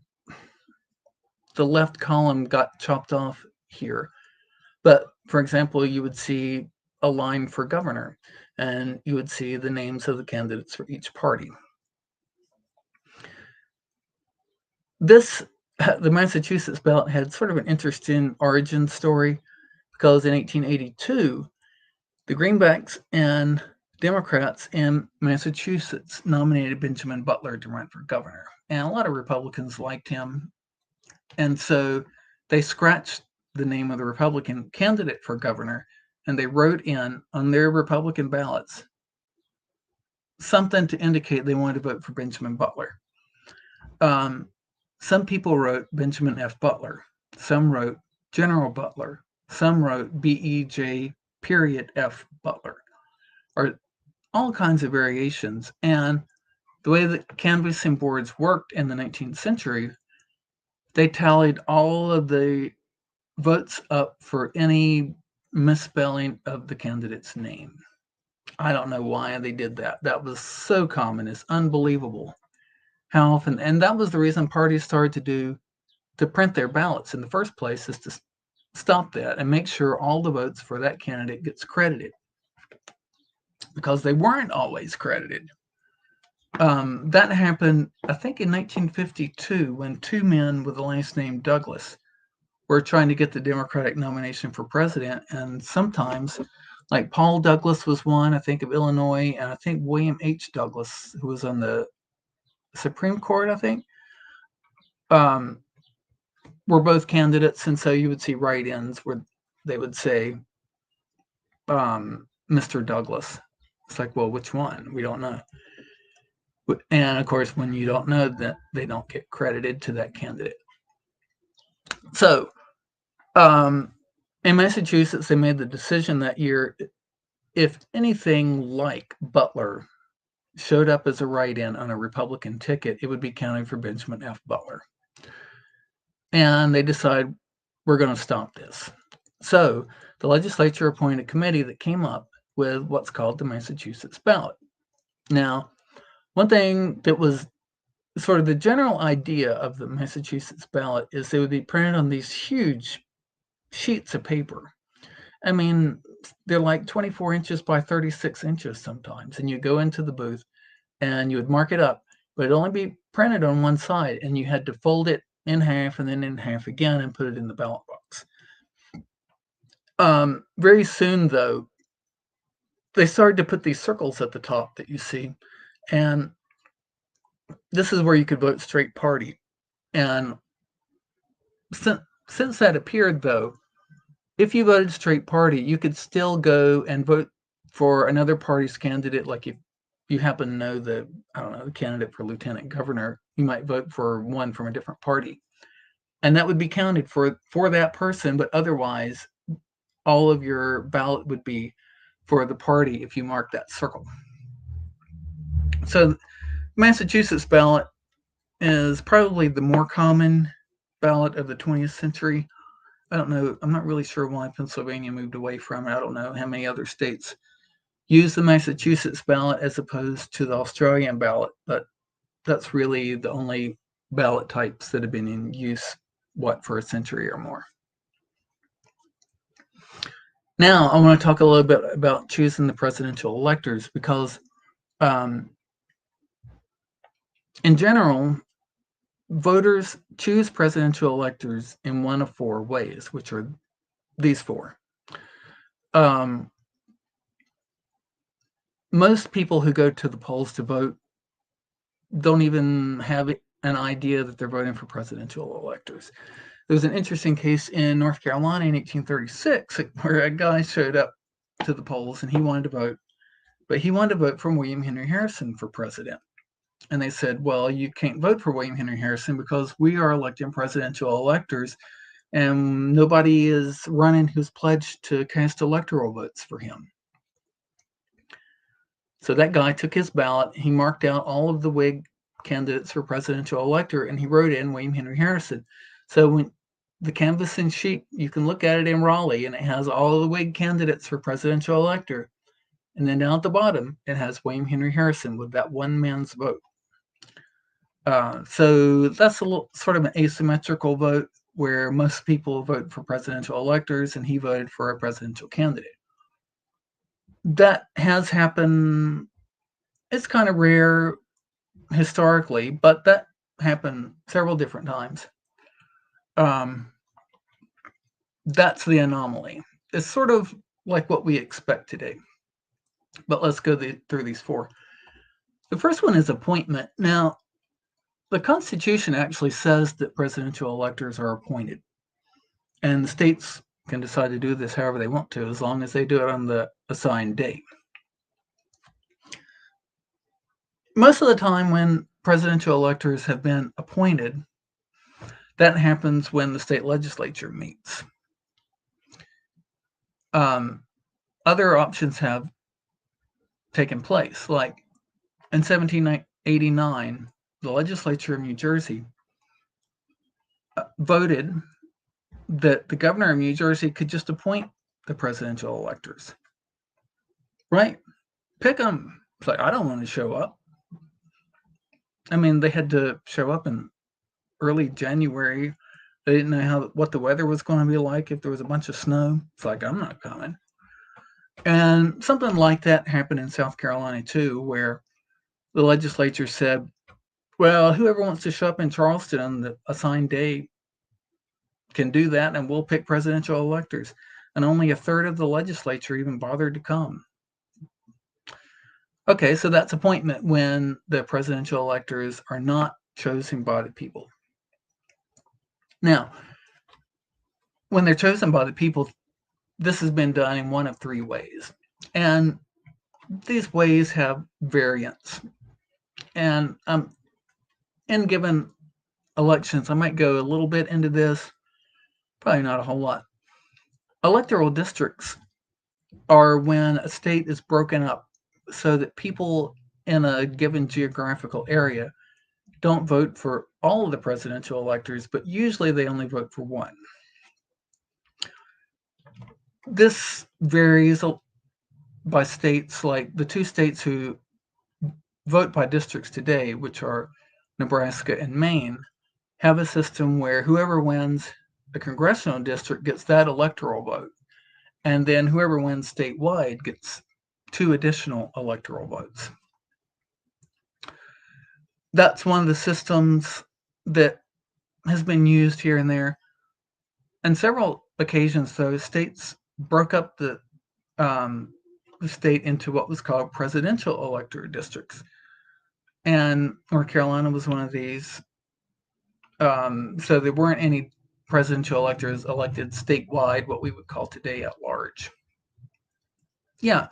left column got chopped off here. But, for example, you would see a line for governor, and you would see the names of the candidates for each party. The Massachusetts ballot had sort of an interesting origin story, because in 1882, the Greenbacks and Democrats in Massachusetts nominated Benjamin Butler to run for governor. And a lot of Republicans liked him. And so they scratched the name of the Republican candidate for governor, and they wrote in on their Republican ballots something to indicate they wanted to vote for Benjamin Butler. Some people wrote Benjamin F. Butler. Some wrote General Butler. Some wrote BEJ period F. Butler, or all kinds of variations. And the way that canvassing boards worked in the 19th century, they tallied all of the votes up for any misspelling of the candidate's name. I don't know why they did that. That was so common. It's unbelievable how often. And that was the reason parties started to print their ballots in the first place, is to stop that and make sure all the votes for that candidate gets credited, because they weren't always credited. That happened, I think, in 1952, when two men with the last name Douglas were trying to get the Democratic nomination for president. And sometimes, like Paul Douglas was one, I think, of Illinois, and I think William H. Douglas, who was on the Supreme Court, I think, were both candidates. And so you would see write-ins where they would say, Mr. Douglas. It's like, well, which one? We don't know. And of course, when you don't know, that they don't get credited to that candidate. So in Massachusetts, they made the decision that year if anything like Butler showed up as a write-in on a Republican ticket, it would be counted for Benjamin F. Butler. And they decide, we're going to stop this. So the legislature appointed a committee that came up with what's called the Massachusetts ballot. Now, one thing that was sort of the general idea of the Massachusetts ballot is they would be printed on these huge sheets of paper. I mean, they're like 24 inches by 36 inches sometimes. And you go into the booth and you would mark it up, but it'd only be printed on one side, and you had to fold it in half and then in half again and put it in the ballot box. Very soon, though, they started to put these circles at the top that you see, and this is where you could vote straight party. And since that appeared, though, if you voted straight party, you could still go and vote for another party's candidate. Like if you happen to know the candidate for lieutenant governor, you might vote for one from a different party, and that would be counted for that person. But otherwise, all of your ballot would be for the party if you mark that circle. So Massachusetts ballot is probably the more common ballot of the 20th century. I don't know. I'm not really sure why Pennsylvania moved away from it. I don't know how many other states use the Massachusetts ballot as opposed to the Australian ballot, but that's really the only ballot types that have been in use, for a century or more. Now, I want to talk a little bit about choosing the presidential electors, because in general, voters choose presidential electors in one of four ways, which are these four. Most people who go to the polls to vote don't even have an idea that they're voting for presidential electors. There was an interesting case in North Carolina in 1836 where a guy showed up to the polls and he wanted to vote, but he wanted to vote for William Henry Harrison for president. And they said, well, you can't vote for William Henry Harrison because we are electing presidential electors, and nobody is running who's pledged to cast electoral votes for him. So that guy took his ballot, he marked out all of the Whig candidates for presidential elector, and he wrote in William Henry Harrison. So when the canvassing sheet, you can look at it in Raleigh, and it has all of the Whig candidates for presidential elector. And then down at the bottom, it has William Henry Harrison with that one man's vote. So that's a little sort of an asymmetrical vote where most people vote for presidential electors and he voted for a presidential candidate. That has happened. It's kind of rare historically, but that happened several different times. That's the anomaly. It's sort of like what we expect today. But let's go through these four. The first one is appointment. Now, the Constitution actually says that presidential electors are appointed, and the states can decide to do this however they want to, as long as they do it on the assigned date. Most of the time when presidential electors have been appointed, that happens when the state legislature meets. Other options have taken place, like in 1789, the legislature of New Jersey voted that the governor of New Jersey could just appoint the presidential electors. Right? Pick them. It's like, I don't want to show up. I mean, they had to show up in early January. They didn't know what the weather was going to be like, if there was a bunch of snow. It's like, I'm not coming. And something like that happened in South Carolina too, where the legislature said, well, whoever wants to show up in Charleston on the assigned day can do that, and we'll pick presidential electors. And only a third of the legislature even bothered to come. Okay, so that's appointment, when the presidential electors are not chosen by the people. Now, when they're chosen by the people, this has been done in one of three ways. And these ways have variants. And in given elections, I might go a little bit into this, probably not a whole lot. Electoral districts are when a state is broken up so that people in a given geographical area don't vote for all of the presidential electors, but usually they only vote for one. This varies by states, like the two states who vote by districts today, which are Nebraska and Maine, have a system where whoever wins a congressional district gets that electoral vote. And then whoever wins statewide gets 2 additional electoral votes. That's one of the systems that has been used here and there. On several occasions, though, states broke up the state into what was called presidential elector districts. And North Carolina was one of these. So there weren't any presidential electors elected statewide, what we would call today at large. Yeah,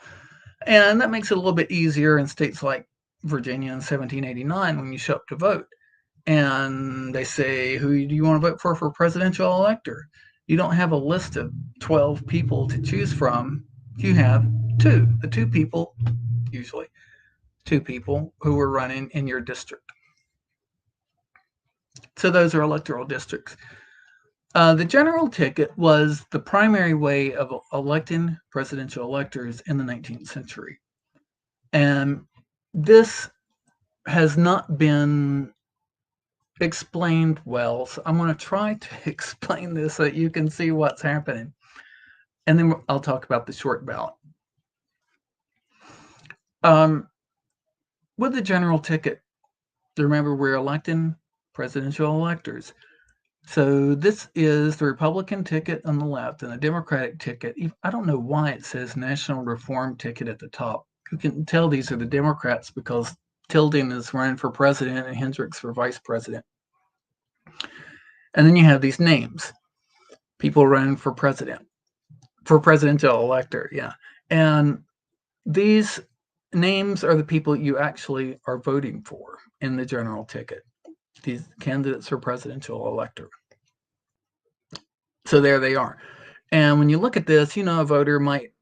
and that makes it a little bit easier in states like Virginia in 1789 when you show up to vote. And they say, who do you want to vote for presidential elector? You don't have a list of 12 people to choose from. You have the 2 people, usually 2 people who were running in your district. So those are electoral districts. The general ticket was the primary way of electing presidential electors in the 19th century. And this has not been explained well. So I'm going to try to explain this so that you can see what's happening. And then I'll talk about the short ballot. With the general ticket, remember we're electing presidential electors. So this is the Republican ticket on the left and the Democratic ticket. I don't know why it says National Reform ticket at the top. You can tell these are the Democrats because Tilden is running for president and Hendricks for vice president. And then you have these names, people running for president, for presidential elector, yeah. And these names are the people you actually are voting for in the general ticket, these candidates for presidential elector. So there they are. And when you look at this, you know, a voter might,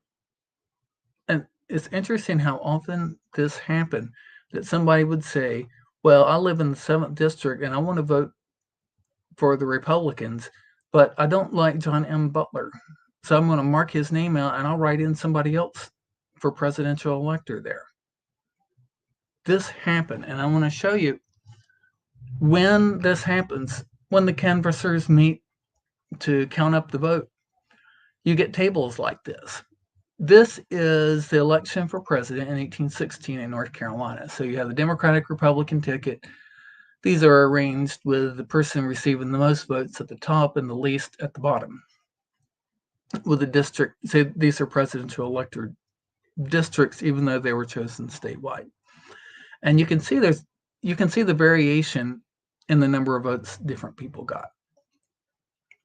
and it's interesting how often this happened, that somebody would say, well, I live in the 7th district and I want to vote for the Republicans, but I don't like John M. Butler. So I'm going to mark his name out and I'll write in somebody else for presidential elector there. This happened, and I want to show you when this happens, when the canvassers meet to count up the vote, you get tables like this. This is the election for president in 1816 in North Carolina. So you have the Democratic Republican ticket. These are arranged with the person receiving the most votes at the top and the least at the bottom. With the district, say these are presidential elector districts, even though they were chosen statewide. And you can see the variation in the number of votes different people got.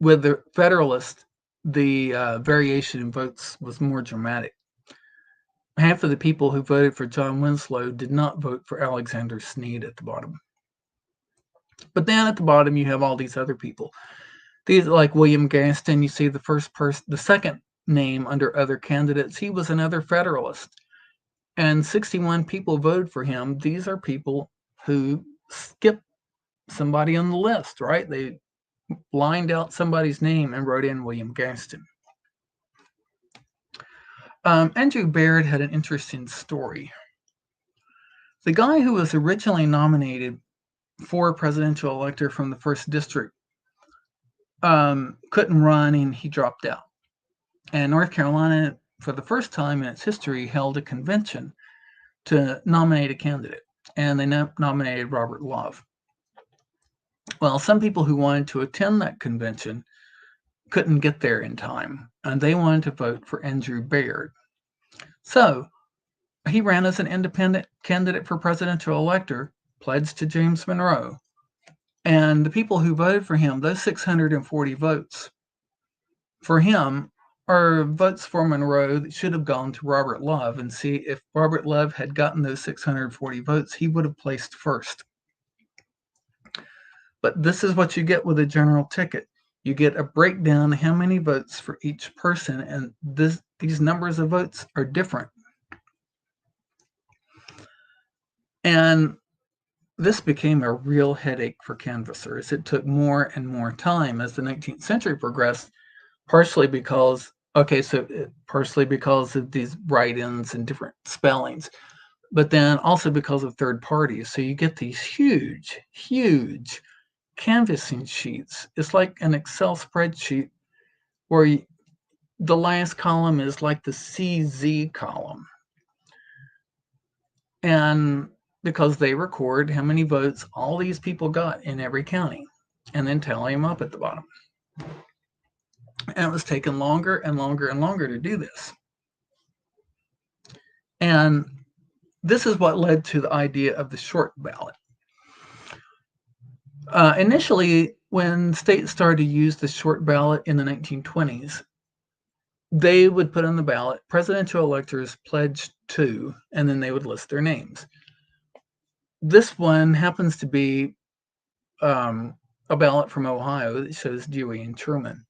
With the Federalist, the variation in votes was more dramatic. Half of the people who voted for John Winslow did not vote for Alexander Snead at the bottom. But then at the bottom, you have all these other people. These like William Gaston, you see the second name under other candidates. He was another Federalist. And 61 people voted for him. These are people who skipped somebody on the list, right? They lined out somebody's name and wrote in William Gaston. Andrew Baird had an interesting story. The guy who was originally nominated for presidential elector from the 1st district couldn't run and he dropped out. And North Carolina, for the first time in its history, held a convention to nominate a candidate. And they nominated Robert Love. Well, some people who wanted to attend that convention couldn't get there in time, and they wanted to vote for Andrew Baird. So he ran as an independent candidate for presidential elector, pledged to James Monroe. And the people who voted for him, those 640 votes for him, are votes for Monroe that should have gone to Robert Love. And see, if Robert Love had gotten those 640 votes, he would have placed first. But this is what you get with a general ticket. You get a breakdown of how many votes for each person, and these numbers of votes are different. And this became a real headache for canvassers. It took more and more time as the 19th century progressed, partially because of these write-ins and different spellings, but then also because of third parties. So you get these huge, huge canvassing sheets. It's like an Excel spreadsheet where the last column is like the CZ column. And because they record how many votes all these people got in every county and then tally them up at the bottom. And it was taking longer and longer and longer to do this. And this is what led to the idea of the short ballot. Initially, when states started to use the short ballot in the 1920s, they would put on the ballot presidential electors pledged to, and then they would list their names. This one happens to be a ballot from Ohio that shows Dewey and Truman.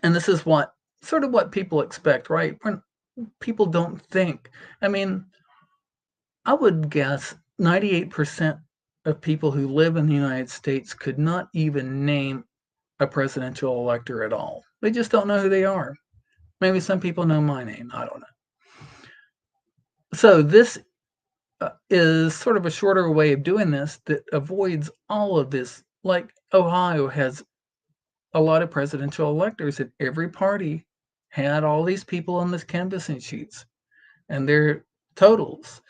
And this is what people expect, right? When people don't think. I mean, I would guess 98% of people who live in the United States could not even name a presidential elector at all. They just don't know who they are. Maybe some people know my name. I don't know. So this is sort of a shorter way of doing this that avoids all of this. Like Ohio has a lot of presidential electors, and every party had all these people on this canvassing sheets, and their totals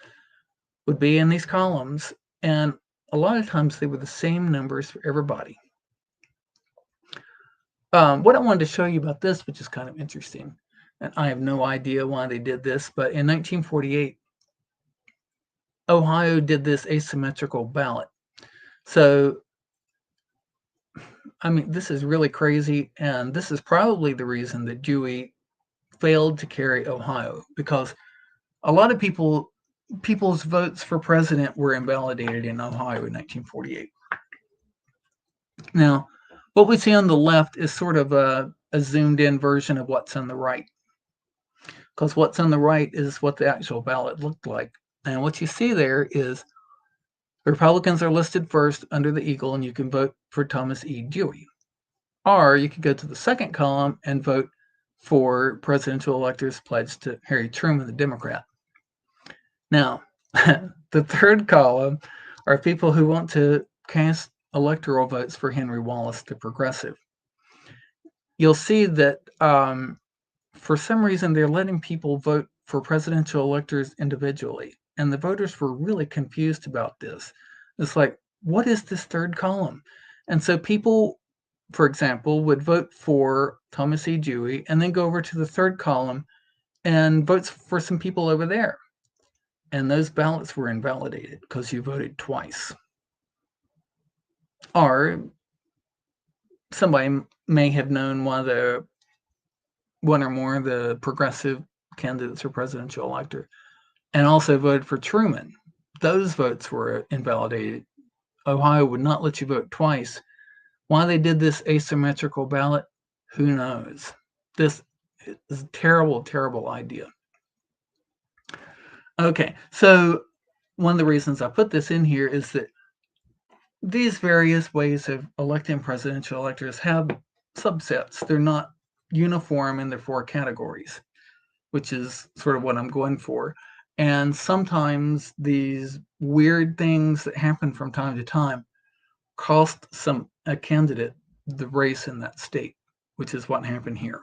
would be in these columns, and a lot of times they were the same numbers for everybody. What I wanted to show you about this, which is kind of interesting, and I have no idea why they did this, but in 1948, Ohio did this asymmetrical ballot. So, I mean, this is really crazy, and this is probably the reason that Dewey failed to carry Ohio, because a lot of people's votes for president were invalidated in Ohio in 1948. Now, what we see on the left is sort of a zoomed in version of what's on the right, because what's on the right is what the actual ballot looked like. And what you see there is the Republicans are listed first under the eagle, and you can vote for Thomas E. Dewey. Or you could go to the second column and vote for presidential electors pledged to Harry Truman, the Democrat. Now, the third column are people who want to cast electoral votes for Henry Wallace, the progressive. You'll see that for some reason they're letting people vote for presidential electors individually, and the voters were really confused about this. It's like, what is this third column? And so people, for example, would vote for Thomas E. Dewey and then go over to the third column and vote for some people over there. And those ballots were invalidated because you voted twice. Or somebody may have known one or more of the progressive candidates for presidential elector and also voted for Truman. Those votes were invalidated. Ohio would not let you vote twice. Why they did this asymmetrical ballot, who knows? This is a terrible, terrible idea. Okay, so one of the reasons I put this in here is that these various ways of electing presidential electors have subsets. They're not uniform in their four categories, which is sort of what I'm going for. And sometimes these weird things that happen from time to time cost a candidate the race in that state, which is what happened here.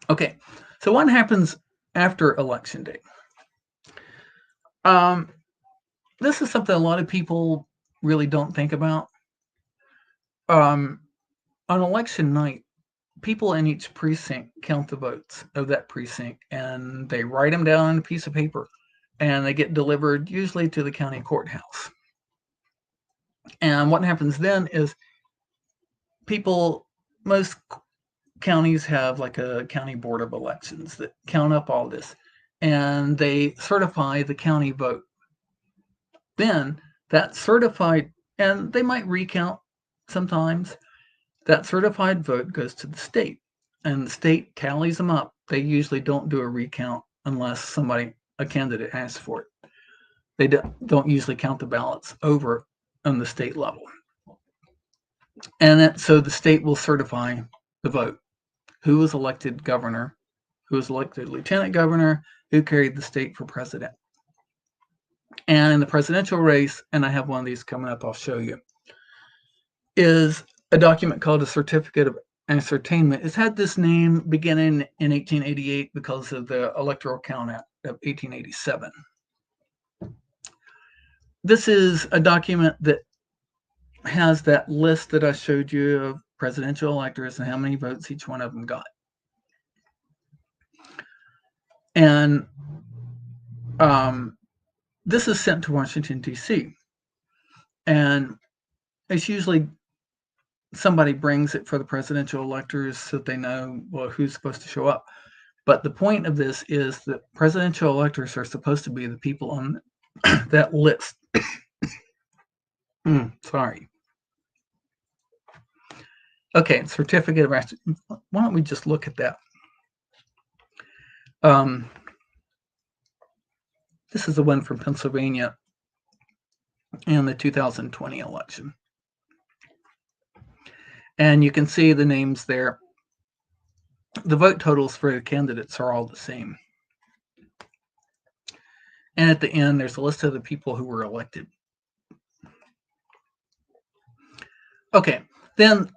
Okay, so what happens after election day? This is something a lot of people really don't think about. On election night, people in each precinct count the votes of that precinct, and they write them down on a piece of paper, and they get delivered usually to the county courthouse. And what happens then is most counties have like a county board of elections that count up all this, and they certify the county vote. Then that certified, and they might recount sometimes, That certified vote goes to the state, and the state tallies them up. They usually don't do a recount unless a candidate asks for it. They don't usually count the ballots over on the state level. And so the state will certify the vote. Who was elected governor, who was elected lieutenant governor, who carried the state for president. And in the presidential race, and I have one of these coming up, I'll show you, is a document called a Certificate of Ascertainment. It's had this name beginning in 1888 because of the Electoral Count Act of 1887. This is a document that has that list that I showed you of presidential electors and how many votes each one of them got. And this is sent to Washington, D.C. And it's usually somebody brings it for the presidential electors so that they know, well, who's supposed to show up. But the point of this is that presidential electors are supposed to be the people on that list. Sorry. Okay, certificate of ascertainment. Why don't we just look at that? This is the one from Pennsylvania in the 2020 election. And you can see the names there. The vote totals for the candidates are all the same. And at the end, there's a list of the people who were elected. Okay, then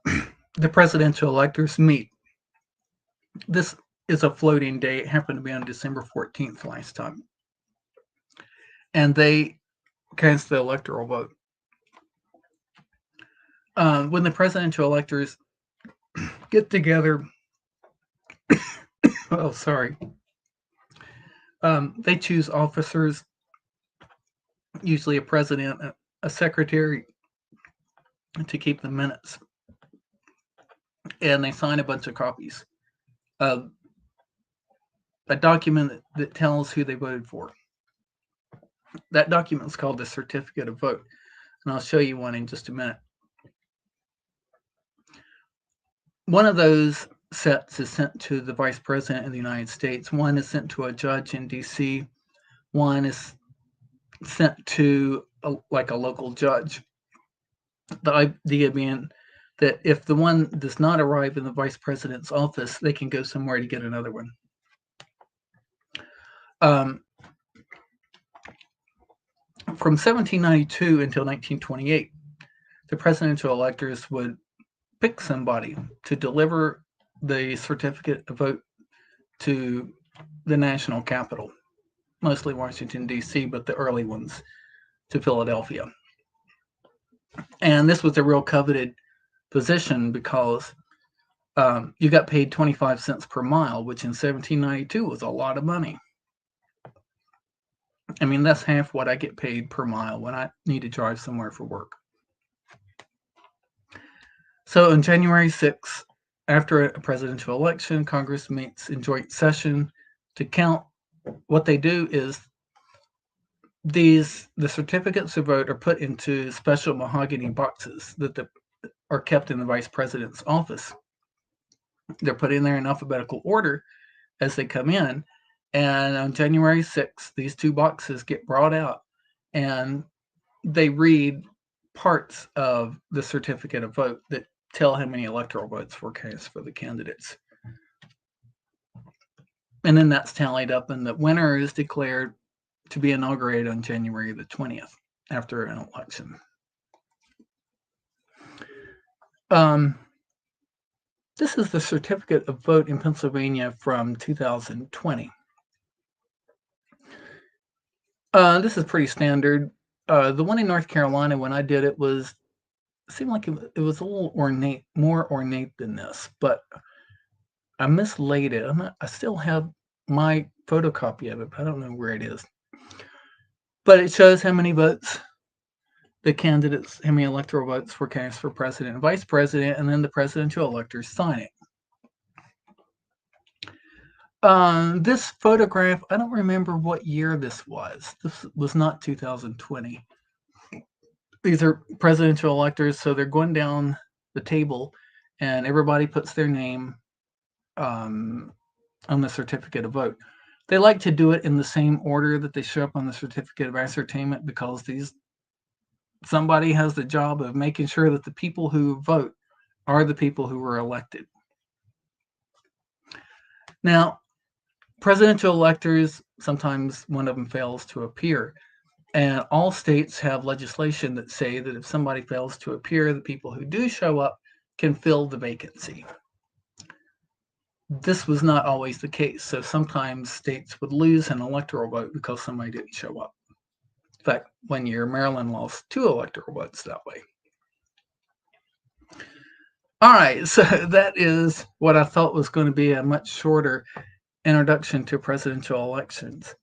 the presidential electors meet. This is a floating day. It happened to be on December 14th last time. And they cast the electoral vote. When the presidential electors get together, oh, sorry. They choose officers, usually a president, a secretary, to keep the minutes. And they sign a bunch of copies of a document that tells who they voted for. That document is called the Certificate of Vote. And I'll show you one in just a minute. One of those sets is sent to the Vice President of the United States. One is sent to a judge in D.C. One is sent to a local judge. The idea being that if the one does not arrive in the Vice President's office, they can go somewhere to get another one. From 1792 until 1928, the presidential electors would pick somebody to deliver the certificate of vote to the national capital, mostly Washington, D.C., but the early ones to Philadelphia. And this was a real coveted position because you got paid 25 cents per mile, which in 1792 was a lot of money. I mean, that's half what I get paid per mile when I need to drive somewhere for work. So on January 6th, after a presidential election, Congress meets in joint session to count. What they do is the certificates of vote are put into special mahogany boxes that are kept in the Vice President's office. They're put in there in alphabetical order as they come in. And on January 6th, these two boxes get brought out and they read parts of the certificate of vote that tell how many electoral votes were cast for the candidates. And then that's tallied up, and the winner is declared to be inaugurated on January the 20th after an election. This is the certificate of vote in Pennsylvania from 2020. This is pretty standard. The one in North Carolina, when I did it, seemed like it was a little more ornate than this, but I mislaid it. I still have my photocopy of it, but I don't know where it is. But it shows how many votes the candidates, how many electoral votes were cast for president and vice president, and then the presidential electors sign it. This photograph, I don't remember what year this was. This was not 2020. These are presidential electors, so they're going down the table, and everybody puts their name on the certificate of vote. They like to do it in the same order that they show up on the certificate of ascertainment because somebody has the job of making sure that the people who vote are the people who were elected. Now, presidential electors, sometimes one of them fails to appear. And all states have legislation that say that if somebody fails to appear, the people who do show up can fill the vacancy. This was not always the case. So sometimes states would lose an electoral vote because somebody didn't show up. In fact, one year Maryland lost 2 electoral votes that way. All right, so that is what I thought was going to be a much shorter introduction to presidential elections.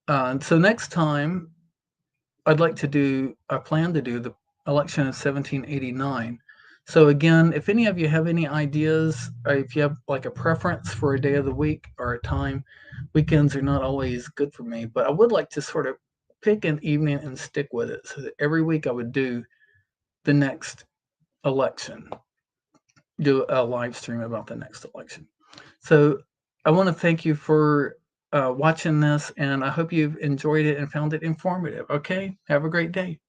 So next time, I plan to do the election of 1789. So again, if any of you have any ideas, or if you have like a preference for a day of the week or a time, weekends are not always good for me, but I would like to sort of pick an evening and stick with it so that every week I would do the next election, do a live stream about the next election. So I want to thank you for watching this, and I hope you've enjoyed it and found it informative. Okay, have a great day.